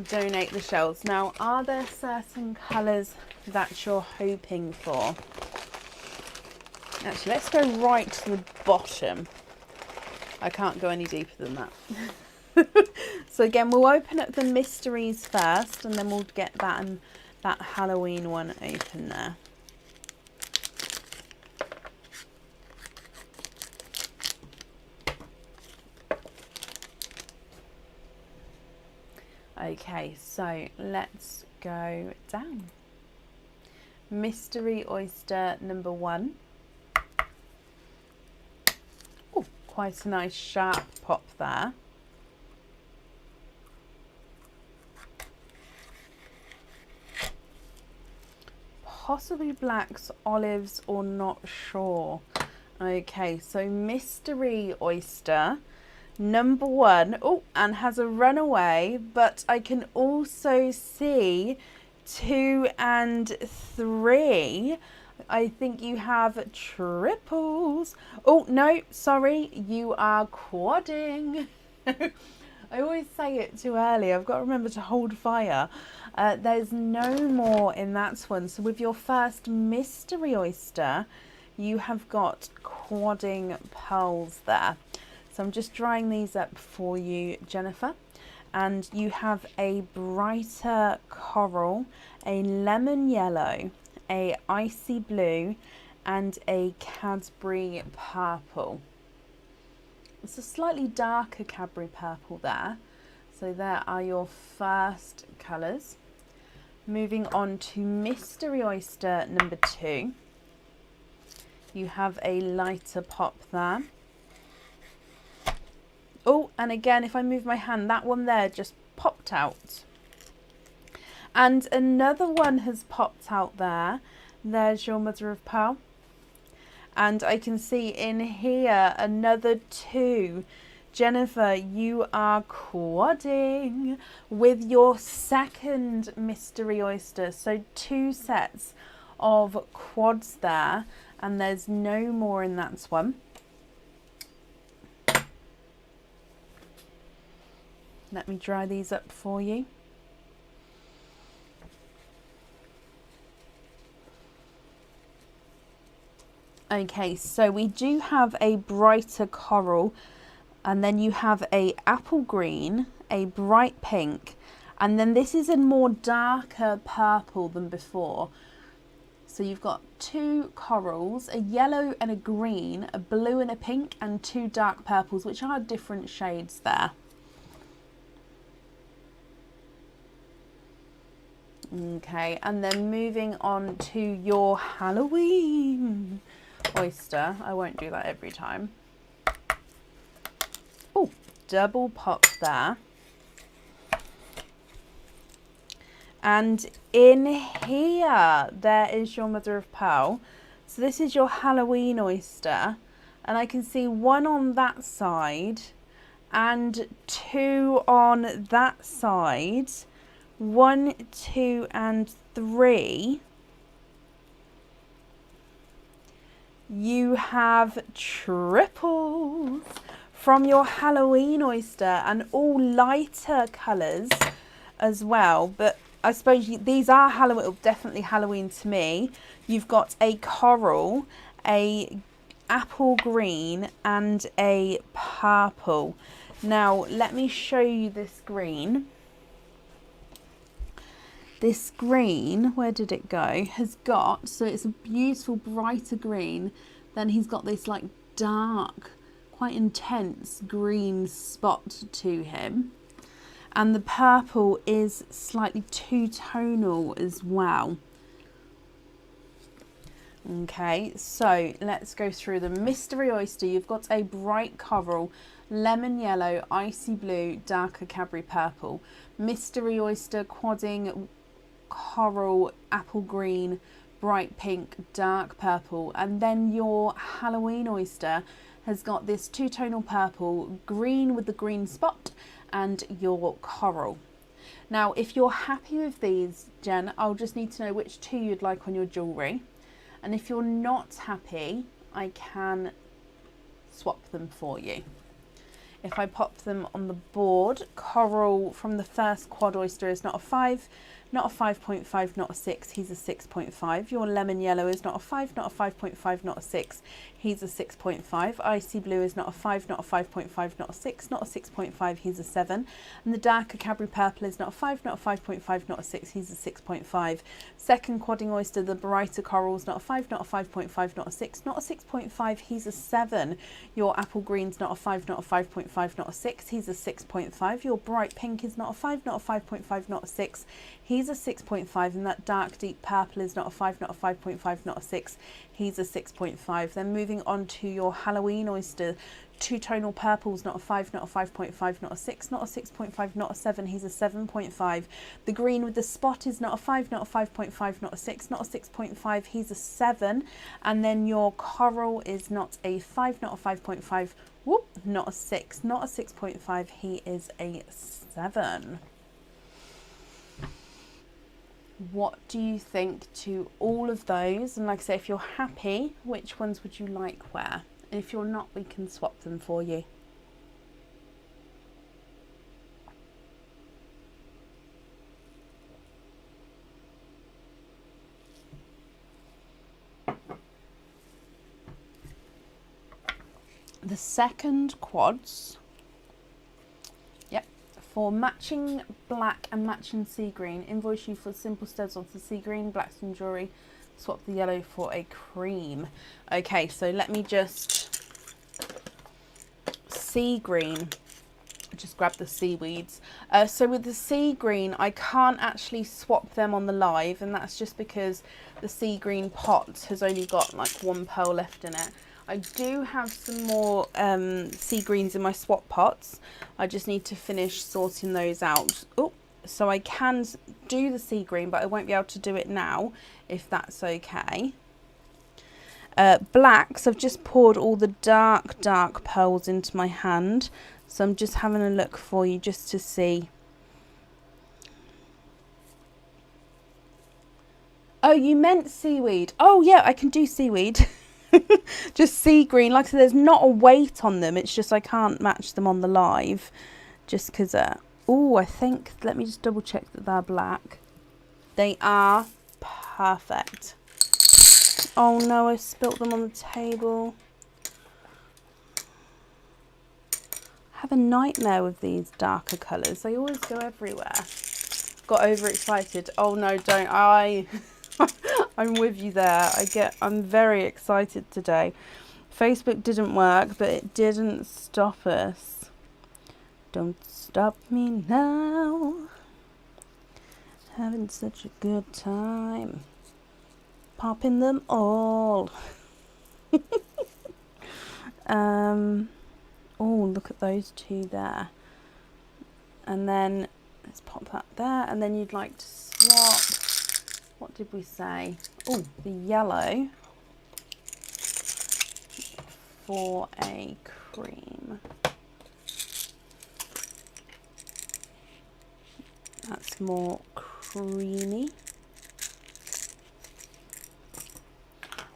Donate the shells. Now, are there certain colours that you're hoping for? Actually, let's go right to the bottom. I can't go any deeper than that. So again, we'll open up the mysteries first, and then we'll get that Halloween one open there. Okay, so let's go down. Mystery oyster number 1. Oh, quite a nice sharp pop there. Possibly blacks, olives, or not sure. Okay, so mystery oyster number 1. Oh, and has a runaway, but I can also see 2 and 3. I think you have triples. Oh no, sorry, you are quadding. I always say it too early. I've got to remember to hold fire. There's no more in that one. So with your first mystery oyster, you have got quadding pearls there. So I'm just drying these up for you, Jennifer. And you have a brighter coral, a lemon yellow, a icy blue, and a Cadbury purple. It's a slightly darker Cadbury purple there. So there are your first colours. Moving on to mystery oyster number 2. You have a lighter pop there. Oh, and again, if I move my hand, that one there just popped out. And another one has popped out there. There's your mother of pearl. And I can see in here another 2. Jennifer, you are quadding with your second mystery oyster. So 2 sets of quads there, and there's no more in that one. Let me dry these up for you. Okay, so we do have a brighter coral, and then you have a apple green, a bright pink, and then this is a more darker purple than before. So you've got 2 corals, a yellow and a green, a blue and a pink, and 2 dark purples, which are different shades there. Okay, and then moving on to your Halloween oyster. I won't do that every time. Oh, double pop there. And in here, there is your mother of pearl. So this is your Halloween oyster. And I can see 1 on that side and 2 on that side. 1, 2, and 3. You have triples from your Halloween oyster, and all lighter colours as well. But I suppose these are Halloween, definitely Halloween to me. You've got a coral, a apple green, and a purple. Now let me show you this green. This green, where did it go, has got, so it's a beautiful brighter green, then he's got this like dark, quite intense green spot to him. And the purple is slightly two-tonal as well. Okay, so let's go through the mystery oyster. You've got a bright coral, lemon yellow, icy blue, darker Cadbury purple. Mystery oyster, quadding, coral, apple green, bright pink, dark purple. And then your Halloween oyster has got this two-tonal purple, green with the green spot, and your coral. Now, if you're happy with these, Jen, I'll just need to know which two you'd like on your jewellery. And if you're not happy, I can swap them for you. If I pop them on the board, coral from the first quad oyster is not a 5, not a 5.5, not a 6, he's a 6.5. Your lemon yellow is not a 5, not a 5.5, not a 6, he's a 6.5. Icy blue is not a 5, not a 5.5, not a 6, not a 6.5, he's a 7. And the darker Cadbury purple is not a 5, not a 5.5, not a 6, he's a 6.5. Second quadding oyster, the brighter coral is not a 5, not a 5.5, not a 6, not a 6.5, he's a 7. Your apple green's not a 5, not a 5.5, not a 6, he's a 6.5. Your bright pink is not a 5, not a 5.5, not a 6, he's a 6.5. And that dark deep purple is not a 5, not a 5.5, not a 6, he's a 6.5. Then moving on to your Halloween oyster, two-tonal purples, not a 5, not a 5.5, not a 6, not a 6.5, not a 7, he's a 7.5. The green with the spot is not a 5, not a 5.5, not a 6, not a 6.5, he's a 7. And then your coral is not a 5, not a 5.5, whoop, not a 6, not a 6.5, he is a 7. What do you think to all of those? And like I say, if you're happy, which ones would you like where? And if you're not, we can swap them for you. The second quads, yep, for matching black and matching sea green, invoice you for simple studs of the sea green, Blackstone jewellery, swap the yellow for a cream. Okay, so let me just, sea green, just grab the seaweeds. So with the sea green, I can't actually swap them on the live, and that's just because the sea green pot has only got like one pearl left in it. I do have some more sea greens in my swap pots. I just need to finish sorting those out. Oh, so I can do the sea green, but I won't be able to do it now, if that's okay. Blacks, I've just poured all the dark pearls into my hand. So I'm just having a look for you just to see. Oh, you meant seaweed. Oh yeah, I can do seaweed. Just sea green. Like I said, there's not a weight on them. It's just I can't match them on the live. Just because, oh, I think, let me just double check that they're black. They are perfect. Oh no, I spilt them on the table. I have a nightmare with these darker colours. They always go everywhere. Got overexcited. Oh no, don't. I'm with you there. I'm very excited today. Facebook didn't work, but it didn't stop us. Don't stop me now. Having such a good time. Popping them all. Oh, look at those two there. And then let's pop that there. And then you'd like to swap. What did we say? Oh, the yellow for a cream. That's more creamy.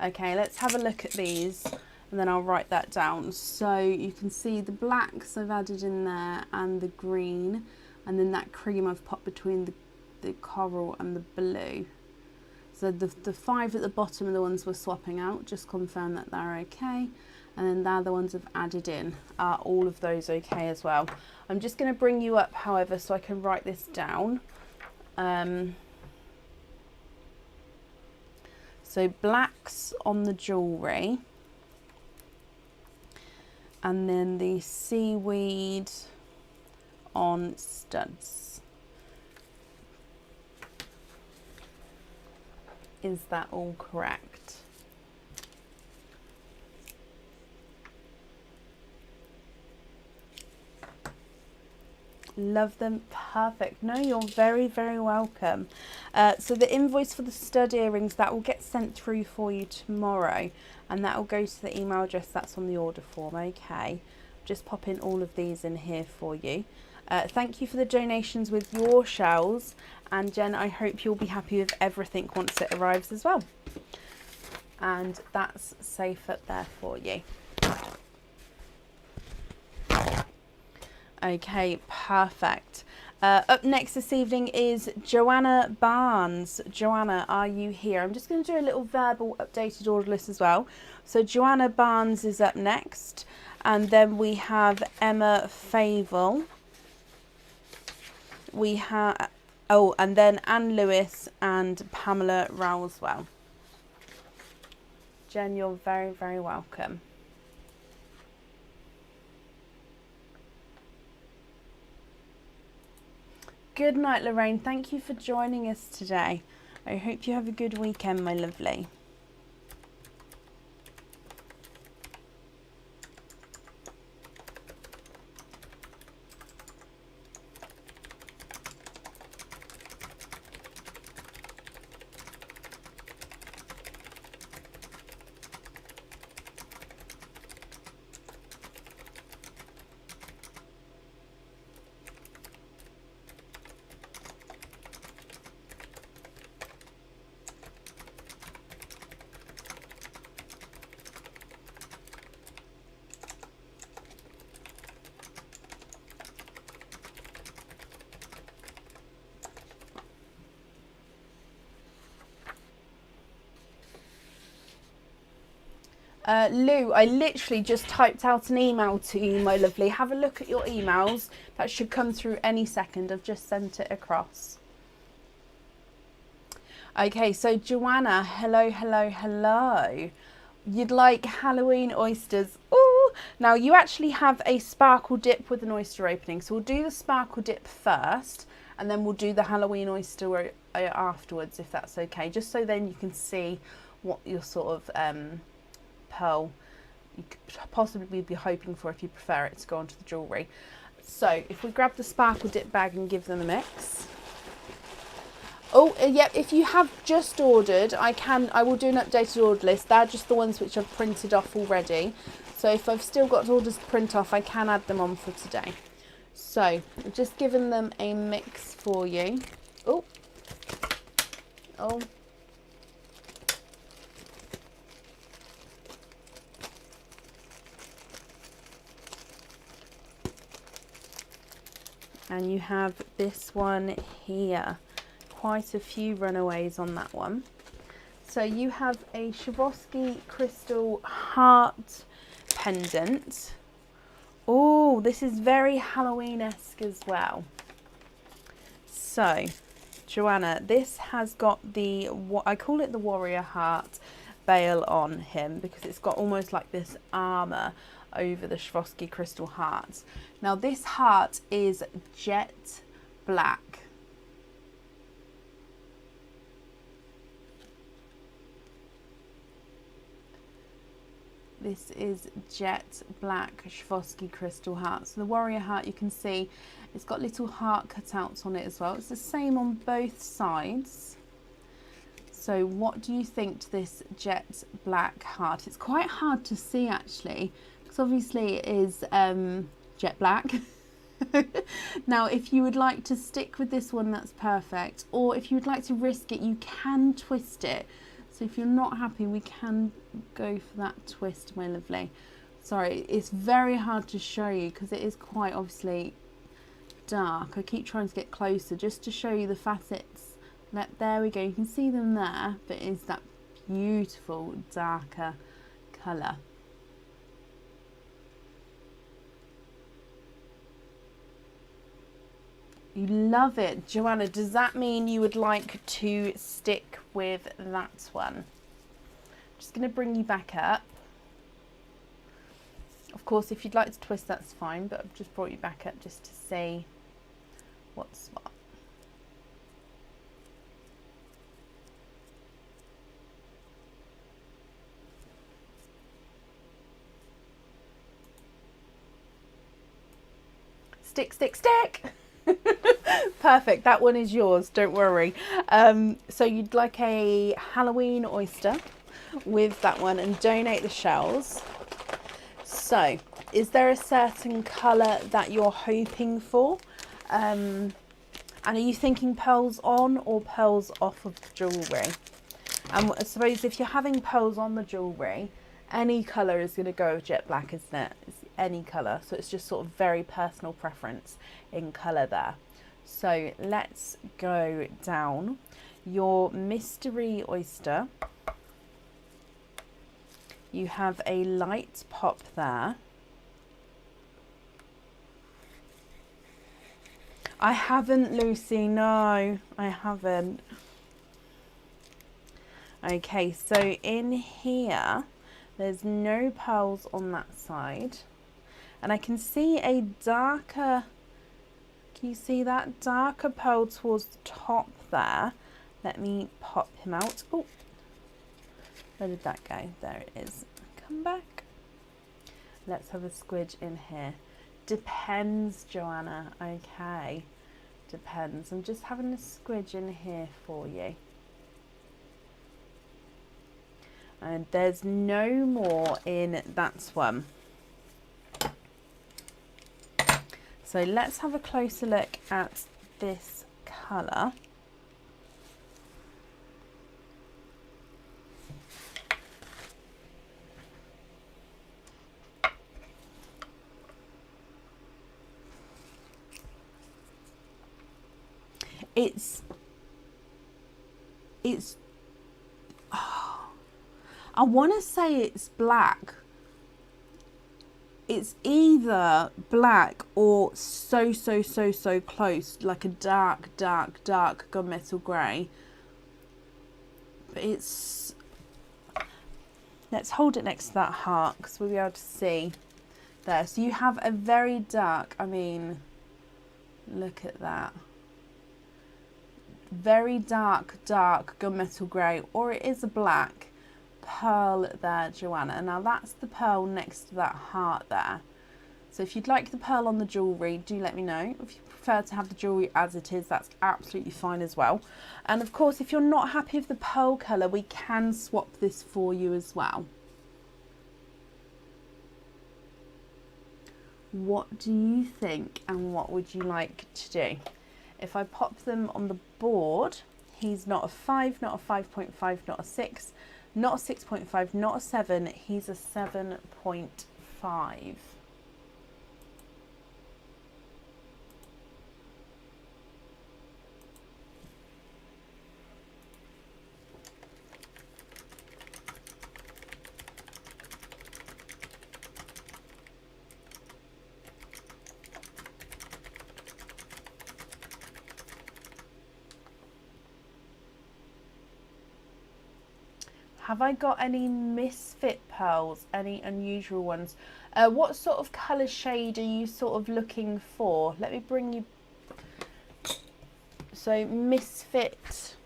Okay, let's have a look at these and then I'll write that down. So you can see the blacks I've added in there and the green, and then that cream I've popped between the coral and the blue. So the 5 at the bottom are the ones we're swapping out, just confirm that they're okay. And then they're the ones I've added in. Are all of those okay as well? I'm just going to bring you up, however, so I can write this down. So blacks on the jewellery. And then the seaweed on studs. Is that all correct? Love them. Perfect. No, you're very, very welcome. So the invoice for the stud earrings, that will get sent through for you tomorrow, and that will go to the email address that's on the order form. Okay, just popping all of these in here for you. Thank you for the donations with your shells, and Jen, I hope you'll be happy with everything once it arrives as well. And that's safe up there for you. Okay, perfect. Up next this evening is Joanna Barnes. Joanna, are you here? I'm just going to do a little verbal updated order list as well. So Joanna Barnes is up next, and then we have Emma Favel. We have, oh, and then Anne Lewis and Pamela Rowswell. Jen, you're very, very welcome. Good night, Lorraine. Thank you for joining us today. I hope you have a good weekend, my lovely. Lou, I literally just typed out an email to you, my lovely. Have a look at your emails. That should come through any second. I've just sent it across. Okay, so Joanna, hello, hello, hello. You'd like Halloween oysters. Ooh! Now, you actually have a sparkle dip with an oyster opening. So we'll do the sparkle dip first, and then we'll do the Halloween oyster afterwards, if that's okay. Just so then you can see what your sort of pearl you could possibly be hoping for if you prefer it to go onto the jewellery. So if we grab the sparkle dip bag and give them a mix. Oh, yeah, if you have just ordered, I will do an updated order list. They're just the ones which I've printed off already. So if I've still got orders to print off, I can add them on for today. So I've just given them a mix for you. Oh. And you have this one here. Quite a few runaways on that one. So you have a Swarovski crystal heart pendant. Oh, this is very Halloween-esque as well. So, Joanna, this has got the, what I call it, the warrior heart veil on him, because it's got almost like this armour over the Swarovski crystal hearts. Now this heart is jet black. This is jet black Swarovski crystal heart. So the warrior heart, you can see it's got little heart cutouts on it as well. It's the same on both sides. So what do you think to this jet black heart? It's quite hard to see actually, because obviously it is jet black. Now if you would like to stick with this one, that's perfect. Or if you would like to risk it, you can twist it. So if you're not happy, we can go for that twist, my lovely. Sorry, it's very hard to show you because it is quite obviously dark. I keep trying to get closer just to show you the facets. There we go, you can see them there, but it's that beautiful darker colour. You love it. Joanna, does that mean you would like to stick with that one? Just going to bring you back up. Of course, if you'd like to twist, that's fine, but I've just brought you back up just to see what's what. Stick, stick, stick! Perfect, that one is yours, don't worry. So you'd like a Halloween oyster with that one and donate the shells. So, is there a certain colour that you're hoping for? And are you thinking pearls on or pearls off of the jewellery? And I suppose if you're having pearls on the jewellery, any colour is going to go with jet black, isn't it? It's any colour. So it's just sort of very personal preference in colour there. So let's go down your mystery oyster. You have a light pop there. I haven't, Lucy, no, I haven't. Okay, so in here, there's no pearls on that side. And I can see a darker, can you see that? Darker pearl towards the top there. Let me pop him out. Oh, where did that go? There it is. Come back. Let's have a squidge in here. Depends, Joanna. Okay, depends. I'm just having a squidge in here for you. And there's no more in that one. So let's have a closer look at this colour. It's oh, I want to say it's black. It's either black or so close, like a dark gunmetal grey. But it's, let's hold it next to that heart because we'll be able to see there. So you have a very dark, I mean, look at that. Very dark gunmetal grey, or it is a black pearl there, Joanna. Now that's the pearl next to that heart there. So if you'd like the pearl on the jewellery, do let me know. If you prefer to have the jewellery as it is, that's absolutely fine as well. And of course, if you're not happy with the pearl colour, we can swap this for you as well. What do you think and what would you like to do? If I pop them on the board, he's not a 5, not a 5.5, not a 6, not a 6.5, not a 7, he's a 7.5. Have I got any misfit pearls, any unusual ones? What sort of colour shade are you sort of looking for? Let me bring you, so misfit,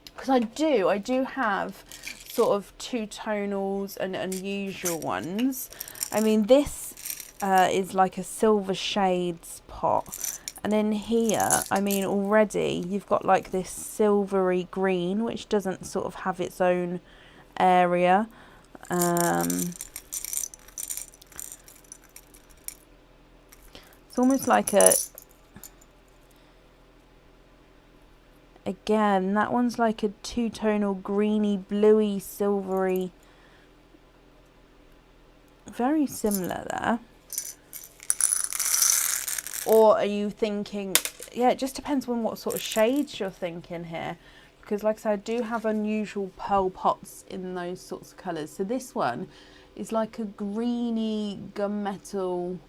because I do have sort of two tonals and unusual ones. I mean, this is like a silver shades pot. And in here, I mean, already you've got like this silvery green, which doesn't sort of have its own area. It's almost like a, again, that one's like a two-tonal greeny, bluey, silvery. Very similar there. Or are you thinking, yeah, it just depends on what sort of shades you're thinking here. Because like I said, I do have unusual pearl pots in those sorts of colours. So this one is like a greeny gunmetal,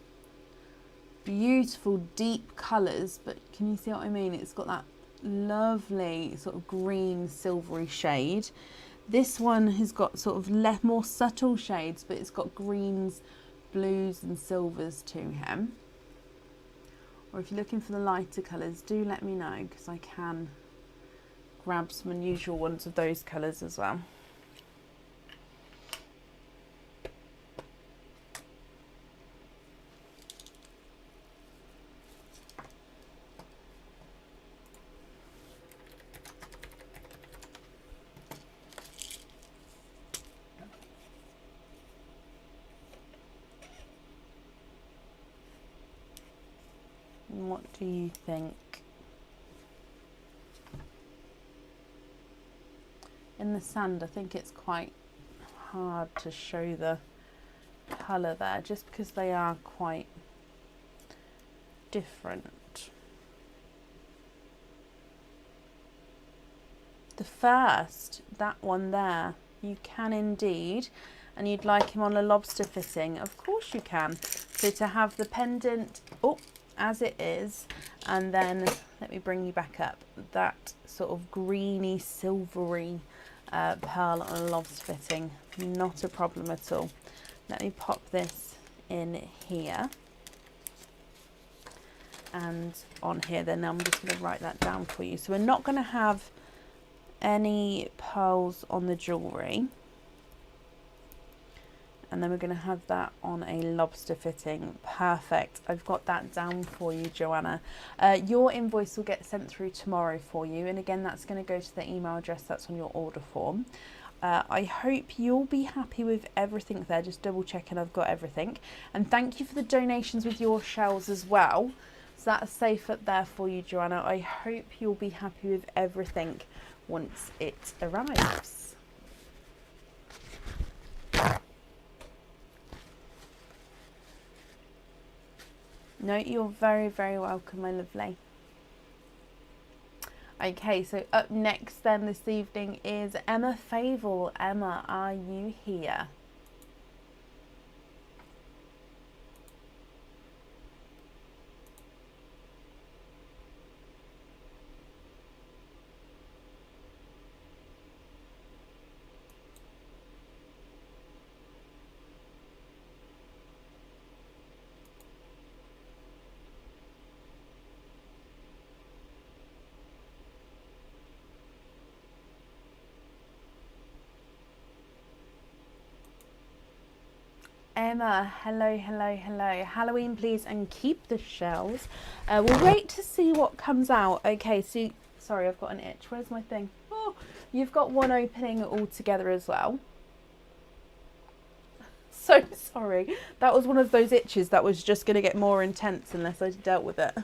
beautiful deep colours. But can you see what I mean? It's got that lovely sort of green silvery shade. This one has got sort of more subtle shades, but it's got greens, blues and silvers to him. Or if you're looking for the lighter colours, do let me know because I can grab some unusual ones of those colours as well. do you think? In the sand, I think it's quite hard to show the colour there, just because they are quite different. The first, that one there, you can indeed, and you'd like him on a lobster fitting, of course you can. So to have the pendant, oh, as it is, and then let me bring you back up, that sort of greeny silvery pearl on a lobster fitting, not a problem at all. Let me pop this in here and on here, then I'm just going to write that down for you. So we're not going to have any pearls on the jewellery, and then we're going to have that on a lobster fitting. Perfect. I've got that down for you, Joanna. Your invoice will get sent through tomorrow for you, and again that's going to go to the email address that's on your order form. I hope you'll be happy with everything there, just double checking I've got everything, and thank you for the donations with your shells as well. So that's safe up there for you, Joanna. I hope you'll be happy with everything once it arrives. No, you're very, very welcome, my lovely. Okay, so up next then this evening is Emma Favel. Emma, are you here? Emma, hello, hello, hello. Halloween, please, and keep the shells. We'll wait to see what comes out. Okay, so, sorry, I've got an itch. Where's my thing? Oh, you've got one opening all together as well. So sorry. That was one of those itches that was just going to get more intense unless I dealt with it.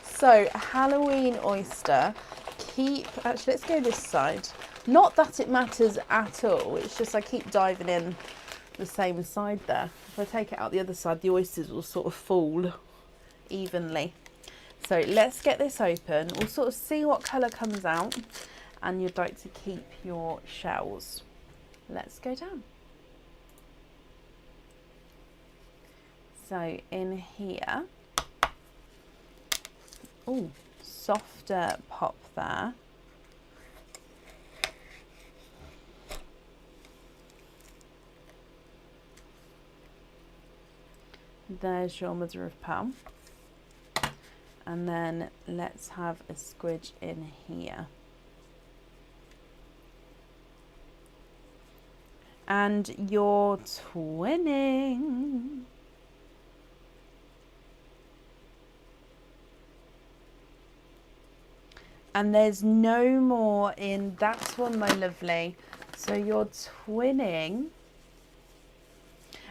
So, Halloween oyster. Actually, let's go this side. Not that it matters at all. It's just I keep diving in the same side there. If I take it out the other side, the oysters will sort of fall evenly. So let's get this open. We'll sort of see what colour comes out, and you'd like to keep your shells. Let's go down. So in here, oh, softer pop there. There's your mother of pearl, and then let's have a squidge in here, and your twinning. And there's no more in that one, my lovely. So you're twinning.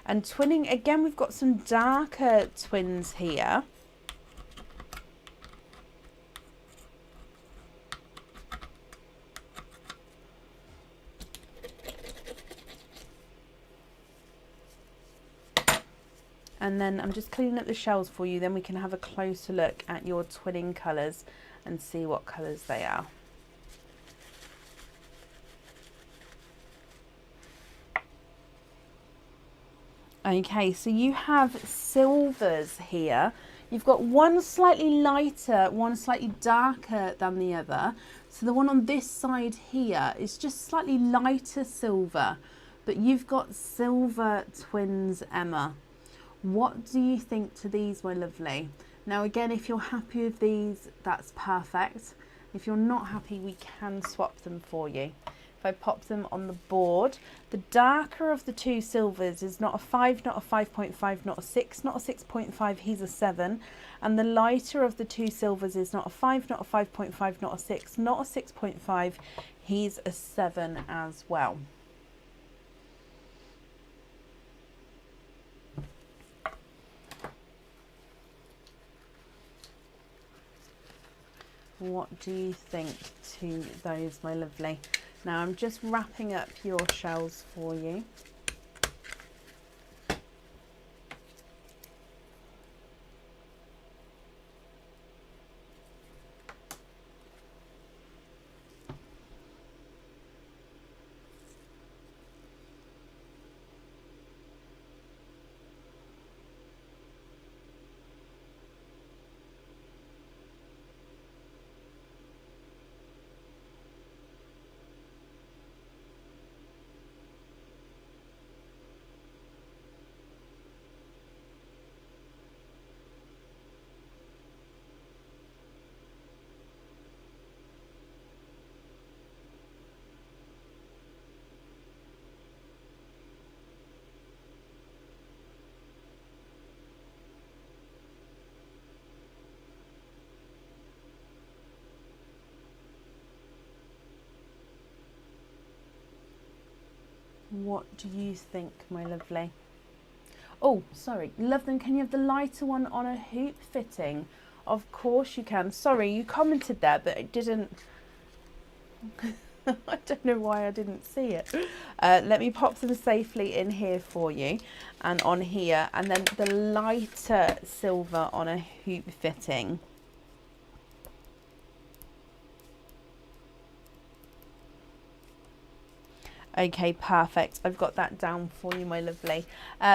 And twinning, again, we've got some darker twins here. And then I'm just cleaning up the shells for you, then we can have a closer look at your twinning colours and see what colours they are. Okay, so you have silvers here. You've got one slightly lighter, one slightly darker than the other. So the one on this side here is just slightly lighter silver, but you've got silver twins, Emma. What do you think to these, my lovely? Now again, if you're happy with these, that's perfect. If you're not happy, we can swap them for you. If I pop them on the board, the darker of the two silvers is not a 5, not a 5.5, not a 6, not a 6.5, he's a 7. And the lighter of the two silvers is not a 5, not a 5.5, not a 6, not a 6.5, he's a 7 as well. What do you think to those, my lovely? Now I'm just wrapping up your shells for you. What do you think, my lovely? Oh, sorry. Love them. Can you have the lighter one on a hoop fitting? Of course you can. Sorry, you commented there, but it didn't... I don't know why I didn't see it. Let me pop them safely in here for you and on here. And then the lighter silver on a hoop fitting. Okay, perfect. I've got that down for you, my lovely.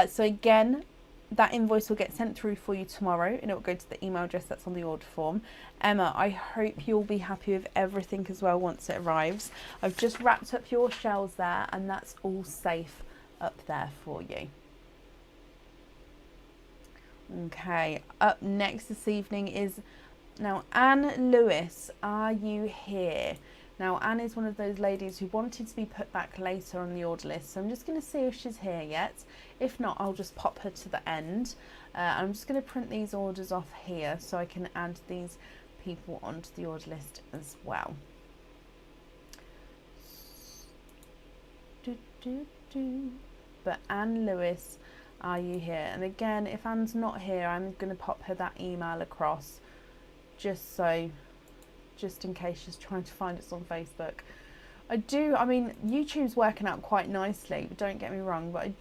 So again, that invoice will get sent through for you tomorrow and it will go to the email address that's on the order form. Emma, I hope you'll be happy with everything as well once it arrives. I've just wrapped up your shells there and that's all safe up there for you. Okay, up next this evening is now Anne Lewis. Are you here? Now, Anne is one of those ladies who wanted to be put back later on the order list, so I'm just going to see if she's here yet. If not, I'll just pop her to the end. I'm just going to print these orders off here so I can add these people onto the order list as well. But Anne Lewis, are you here? And again, if Anne's not here, I'm going to pop her that email across just in case she's trying to find us on Facebook. I mean, YouTube's working out quite nicely, don't get me wrong, but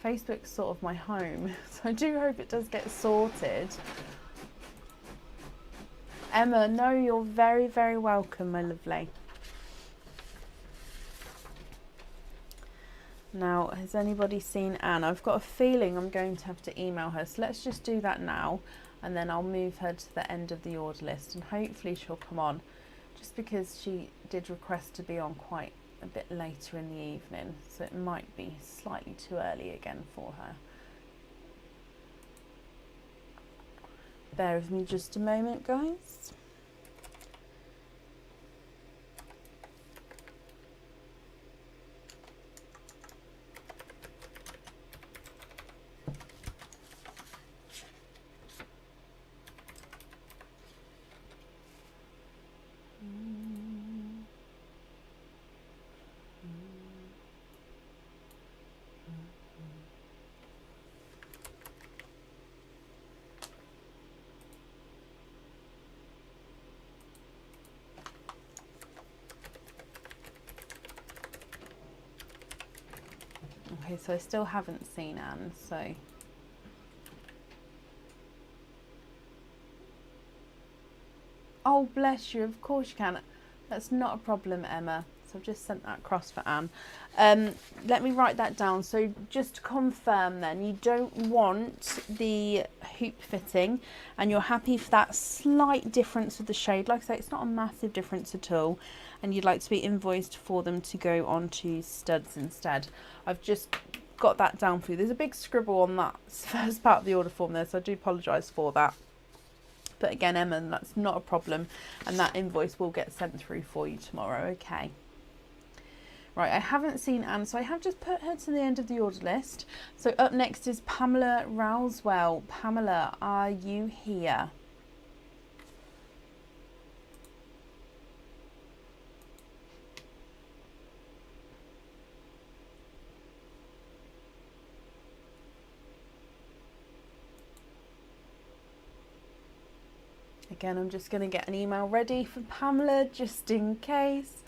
Facebook's sort of my home, so I do hope it does get sorted. Emma, no, you're very, very welcome, my lovely. Now, has anybody seen Anne? I've got a feeling I'm going to have to email her, so let's just do that now. And then I'll move her to the end of the order list and hopefully she'll come on, just because she did request to be on quite a bit later in the evening, so it might be slightly too early again for her. Bear with me just a moment, guys. Okay, so I still haven't seen Anne, so... Oh, bless you, of course you can. That's not a problem, Emma. So I've just sent that across for Anne. Let me write that down. So just to confirm then, you don't want the hoop fitting and you're happy for that slight difference with the shade. Like I say, it's not a massive difference at all. And you'd like to be invoiced for them to go onto studs instead. I've just got that down for you. There's a big scribble on that first part of the order form there, so I do apologise for that. But again, Emma, that's not a problem, and that invoice will get sent through for you tomorrow, okay? Right, I haven't seen Anne, so I have just put her to the end of the order list. So up next is Pamela Rousewell. Pamela, are you here? Again, I'm just going to get an email ready for Pamela just in case.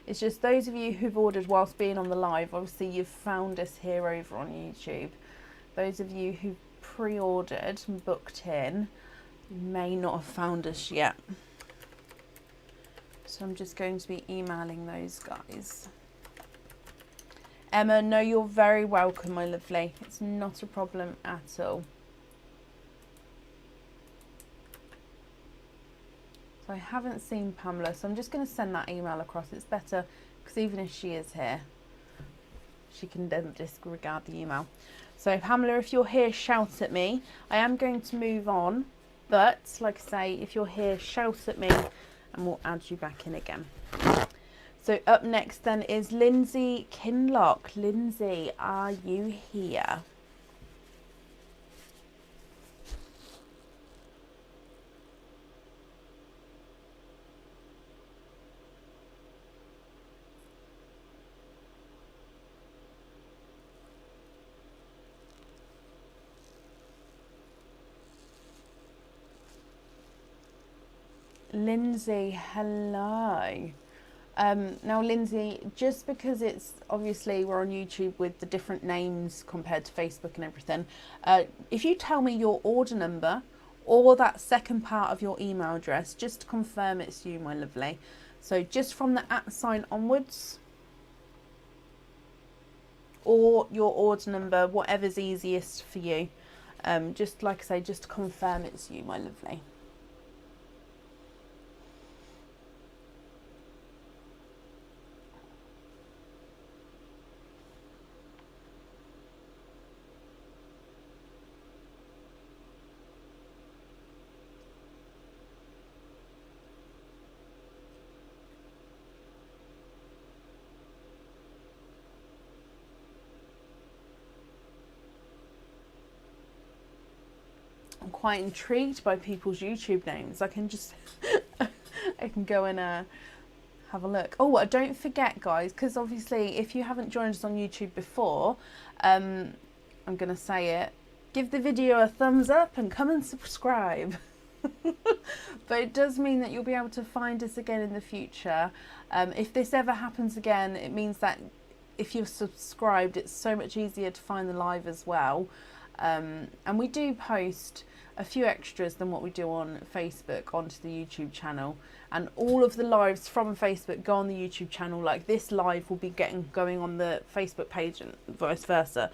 It's just those of you who've ordered whilst being on the live, obviously you've found us here over on YouTube. Those of you who pre-ordered and booked in may not have found us yet. So I'm just going to be emailing those guys. Emma, no, you're very welcome, my lovely. It's not a problem at all. So I haven't seen Pamela, so I'm just going to send that email across. It's better because even if she is here, she can then disregard the email. So Pamela, if you're here, shout at me. I am going to move on, but like I say, if you're here, shout at me and we'll add you back in again. So up next then is Lindsay Kinlock. Lindsay, are you here? Lindsay, hello. Now Lindsay, just because it's obviously we're on YouTube with the different names compared to Facebook and everything, if you tell me your order number or that second part of your email address, just to confirm it's you, my lovely. So just from the @ sign onwards, or your order number, whatever's easiest for you. Just like I say, just to confirm it's you, my lovely. I'm quite intrigued by people's YouTube names. I can just, I can go and have a look. Oh, don't forget guys, because obviously if you haven't joined us on YouTube before, I'm going to say it, give the video a thumbs up and come and subscribe. But it does mean that you'll be able to find us again in the future. If this ever happens again, it means that if you're subscribed, it's so much easier to find the live as well. And we do post a few extras than what we do on Facebook onto the YouTube channel, and all of the lives from Facebook go on the YouTube channel. Like this live will be going on the Facebook page and vice versa.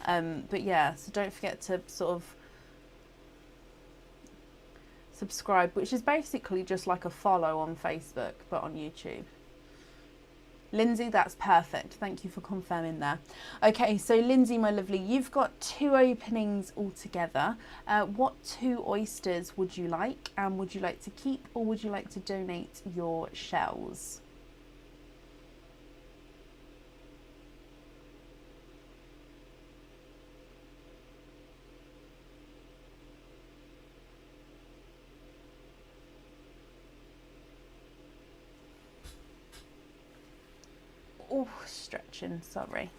But yeah, so don't forget to sort of subscribe, which is basically just like a follow on Facebook but on YouTube. Lindsay, that's perfect. Thank you for confirming there. Okay, so Lindsay, my lovely, you've got 2 openings altogether. What 2 oysters would you like? And would you like to keep or would you like to donate your shells? Oh, stretching, sorry.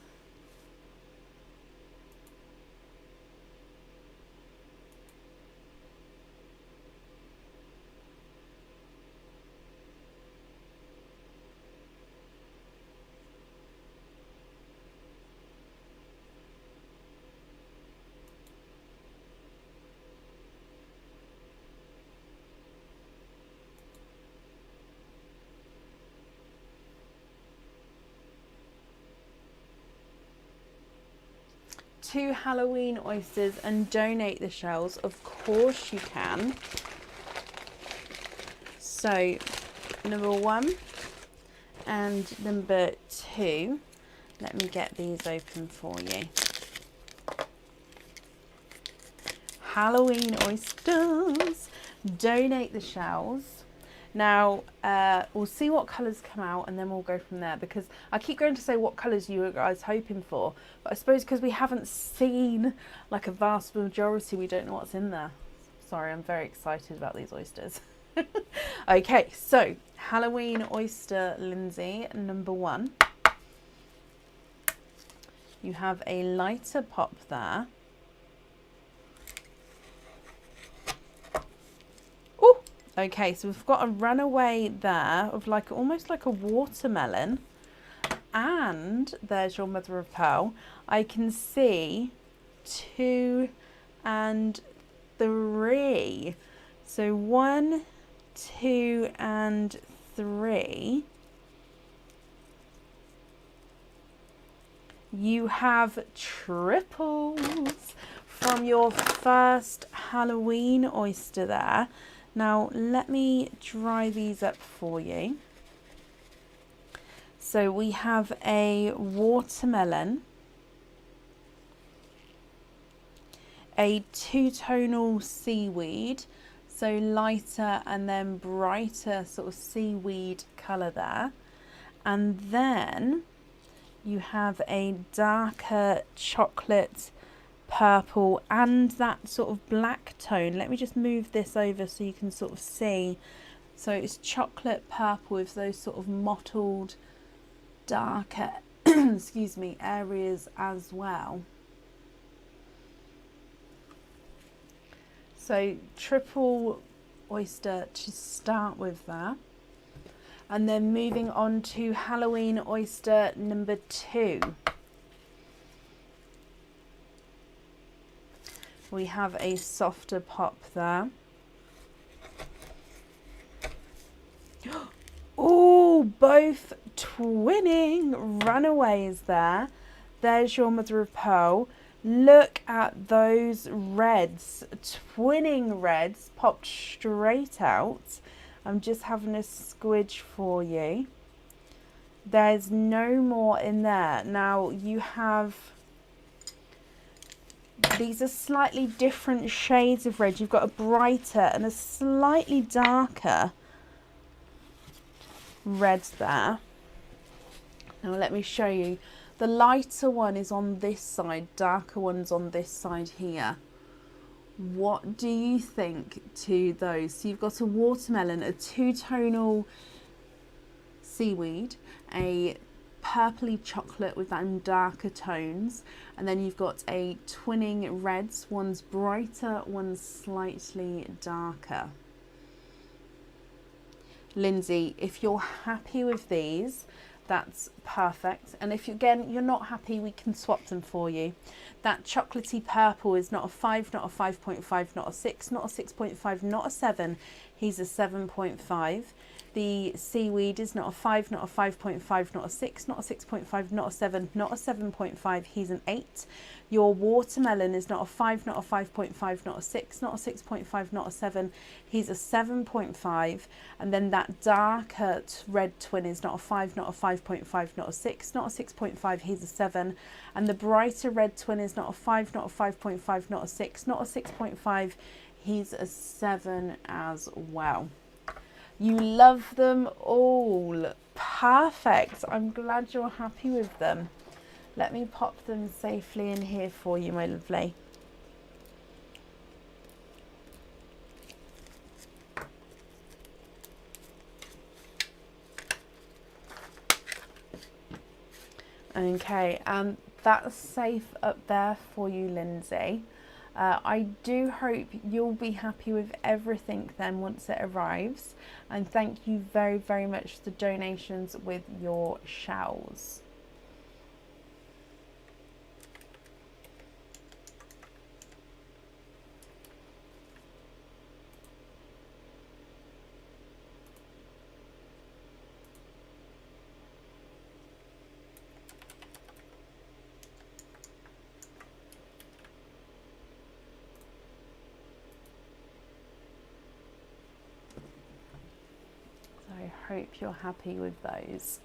Two Halloween oysters and donate the shells. Of course you can. So number 1 and number 2, let me get these open for you. Halloween oysters, donate the shells. Now we'll see what colours come out and then we'll go from there, because I keep going to say what colours you guys hoping for, but I suppose because we haven't seen like a vast majority, we don't know what's in there. Sorry, I'm very excited about these oysters. Okay, so Halloween oyster, Lindsay, number 1. You have a lighter pop there. Okay, so we've got a runaway there of like almost like a watermelon. And there's your mother of pearl. I can see 2 and 3. So 1, 2 and 3. You have triples from your first Halloween oyster there. Now let me dry these up for you. So we have a watermelon, a two-tonal seaweed, so lighter and then brighter sort of seaweed colour there. And then you have a darker chocolate purple and that sort of black tone. Let me just move this over so you can sort of see. So it's chocolate purple with those sort of mottled darker excuse me, areas as well. So triple oyster to start with there. And then moving on to Halloween oyster number 2. We have a softer pop there. Oh, both twinning runaways there. There's your mother of pearl. Look at those reds, twinning reds popped straight out. I'm just having a squidge for you. There's no more in there. Now you have, these are slightly different shades of red. You've got a brighter and a slightly darker red there. Now let me show you. The lighter one is on this side, darker one's on this side here. What do you think to those? So you've got a watermelon, a two-tonal seaweed, a purpley chocolate with them darker tones, and then you've got a twinning reds. One's brighter, one's slightly darker. Lindsay, if you're happy with these, that's perfect. And if again you're not happy, we can swap them for you. That chocolatey purple is not a 5, not a 5.5, not a 6, not a 6.5, not a 7. He's a 7.5. The seaweed is not a 5, not a 5.5, not a 6, not a 6.5, not a 7, not a 7.5. He's an 8. Your watermelon is not a 5, not a 5.5, not a 6, not a 6.5, not a 7. He's a 7.5. And then that darker red twin is not a 5, not a 5.5, not a 6, not a 6.5. He's a 7. And the brighter red twin is not a 5, not a 5.5, not a 6, not a 6.5. He's a 7 as well. You love them all. Perfect. I'm glad you're happy with them. Let me pop them safely in here for you, my lovely. Okay, that's safe up there for you, Lindsay. I do hope you'll be happy with everything then once it arrives, and thank you very, very much for the donations with your shells. I hope you're happy with those.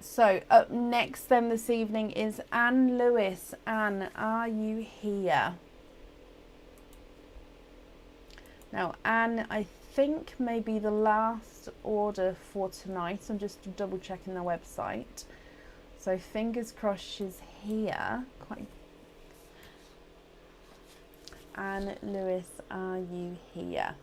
So up next then this evening is Anne Lewis. Anne, are you here? Now Anne, I think maybe the last order for tonight. I'm just double checking the website. So fingers crossed she's here. Anne Lewis, are you here?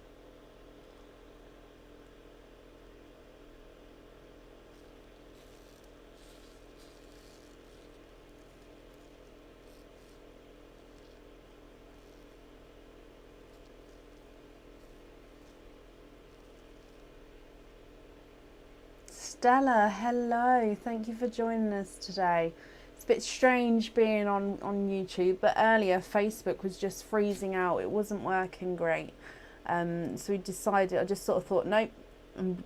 Stella, hello. Thank you for joining us today. It's a bit strange being on YouTube, but earlier Facebook was just freezing out. It wasn't working great. So we decided, I just sort of thought, nope. And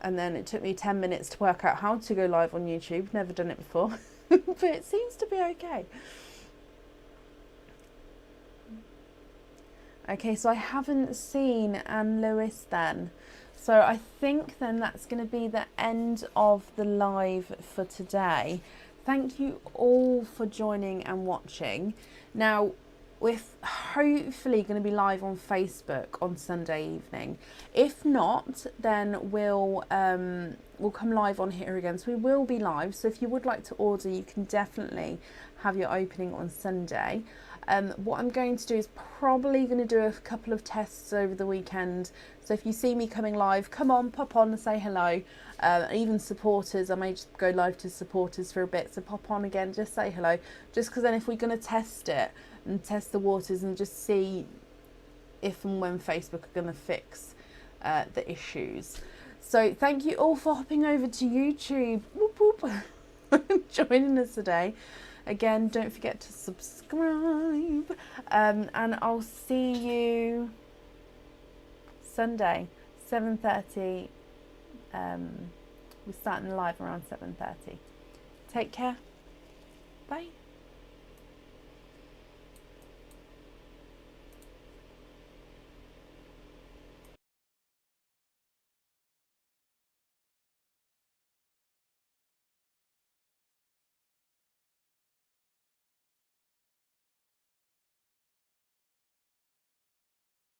then it took me 10 minutes to work out how to go live on YouTube. Never done it before, but it seems to be okay. Okay, so I haven't seen Anne Lewis then. So I think then that's going to be the end of the live for today. Thank you all for joining and watching. Now, we're hopefully going to be live on Facebook on Sunday evening. If not, then we'll come live on here again. So we will be live. So if you would like to order, you can definitely have your opening on Sunday. What I'm going to do is probably going to do a couple of tests over the weekend. So if you see me coming live, come on, pop on and say hello. Even supporters, I may just go live to supporters for a bit. So pop on again, just say hello. Just because then if we're going to test it and test the waters and just see if and when Facebook are going to fix the issues. So thank you all for hopping over to YouTube. Whoop, whoop. Joining us today. Again, don't forget to subscribe, and I'll see you Sunday, 7:30. We're starting live around 7:30. Take care. Bye.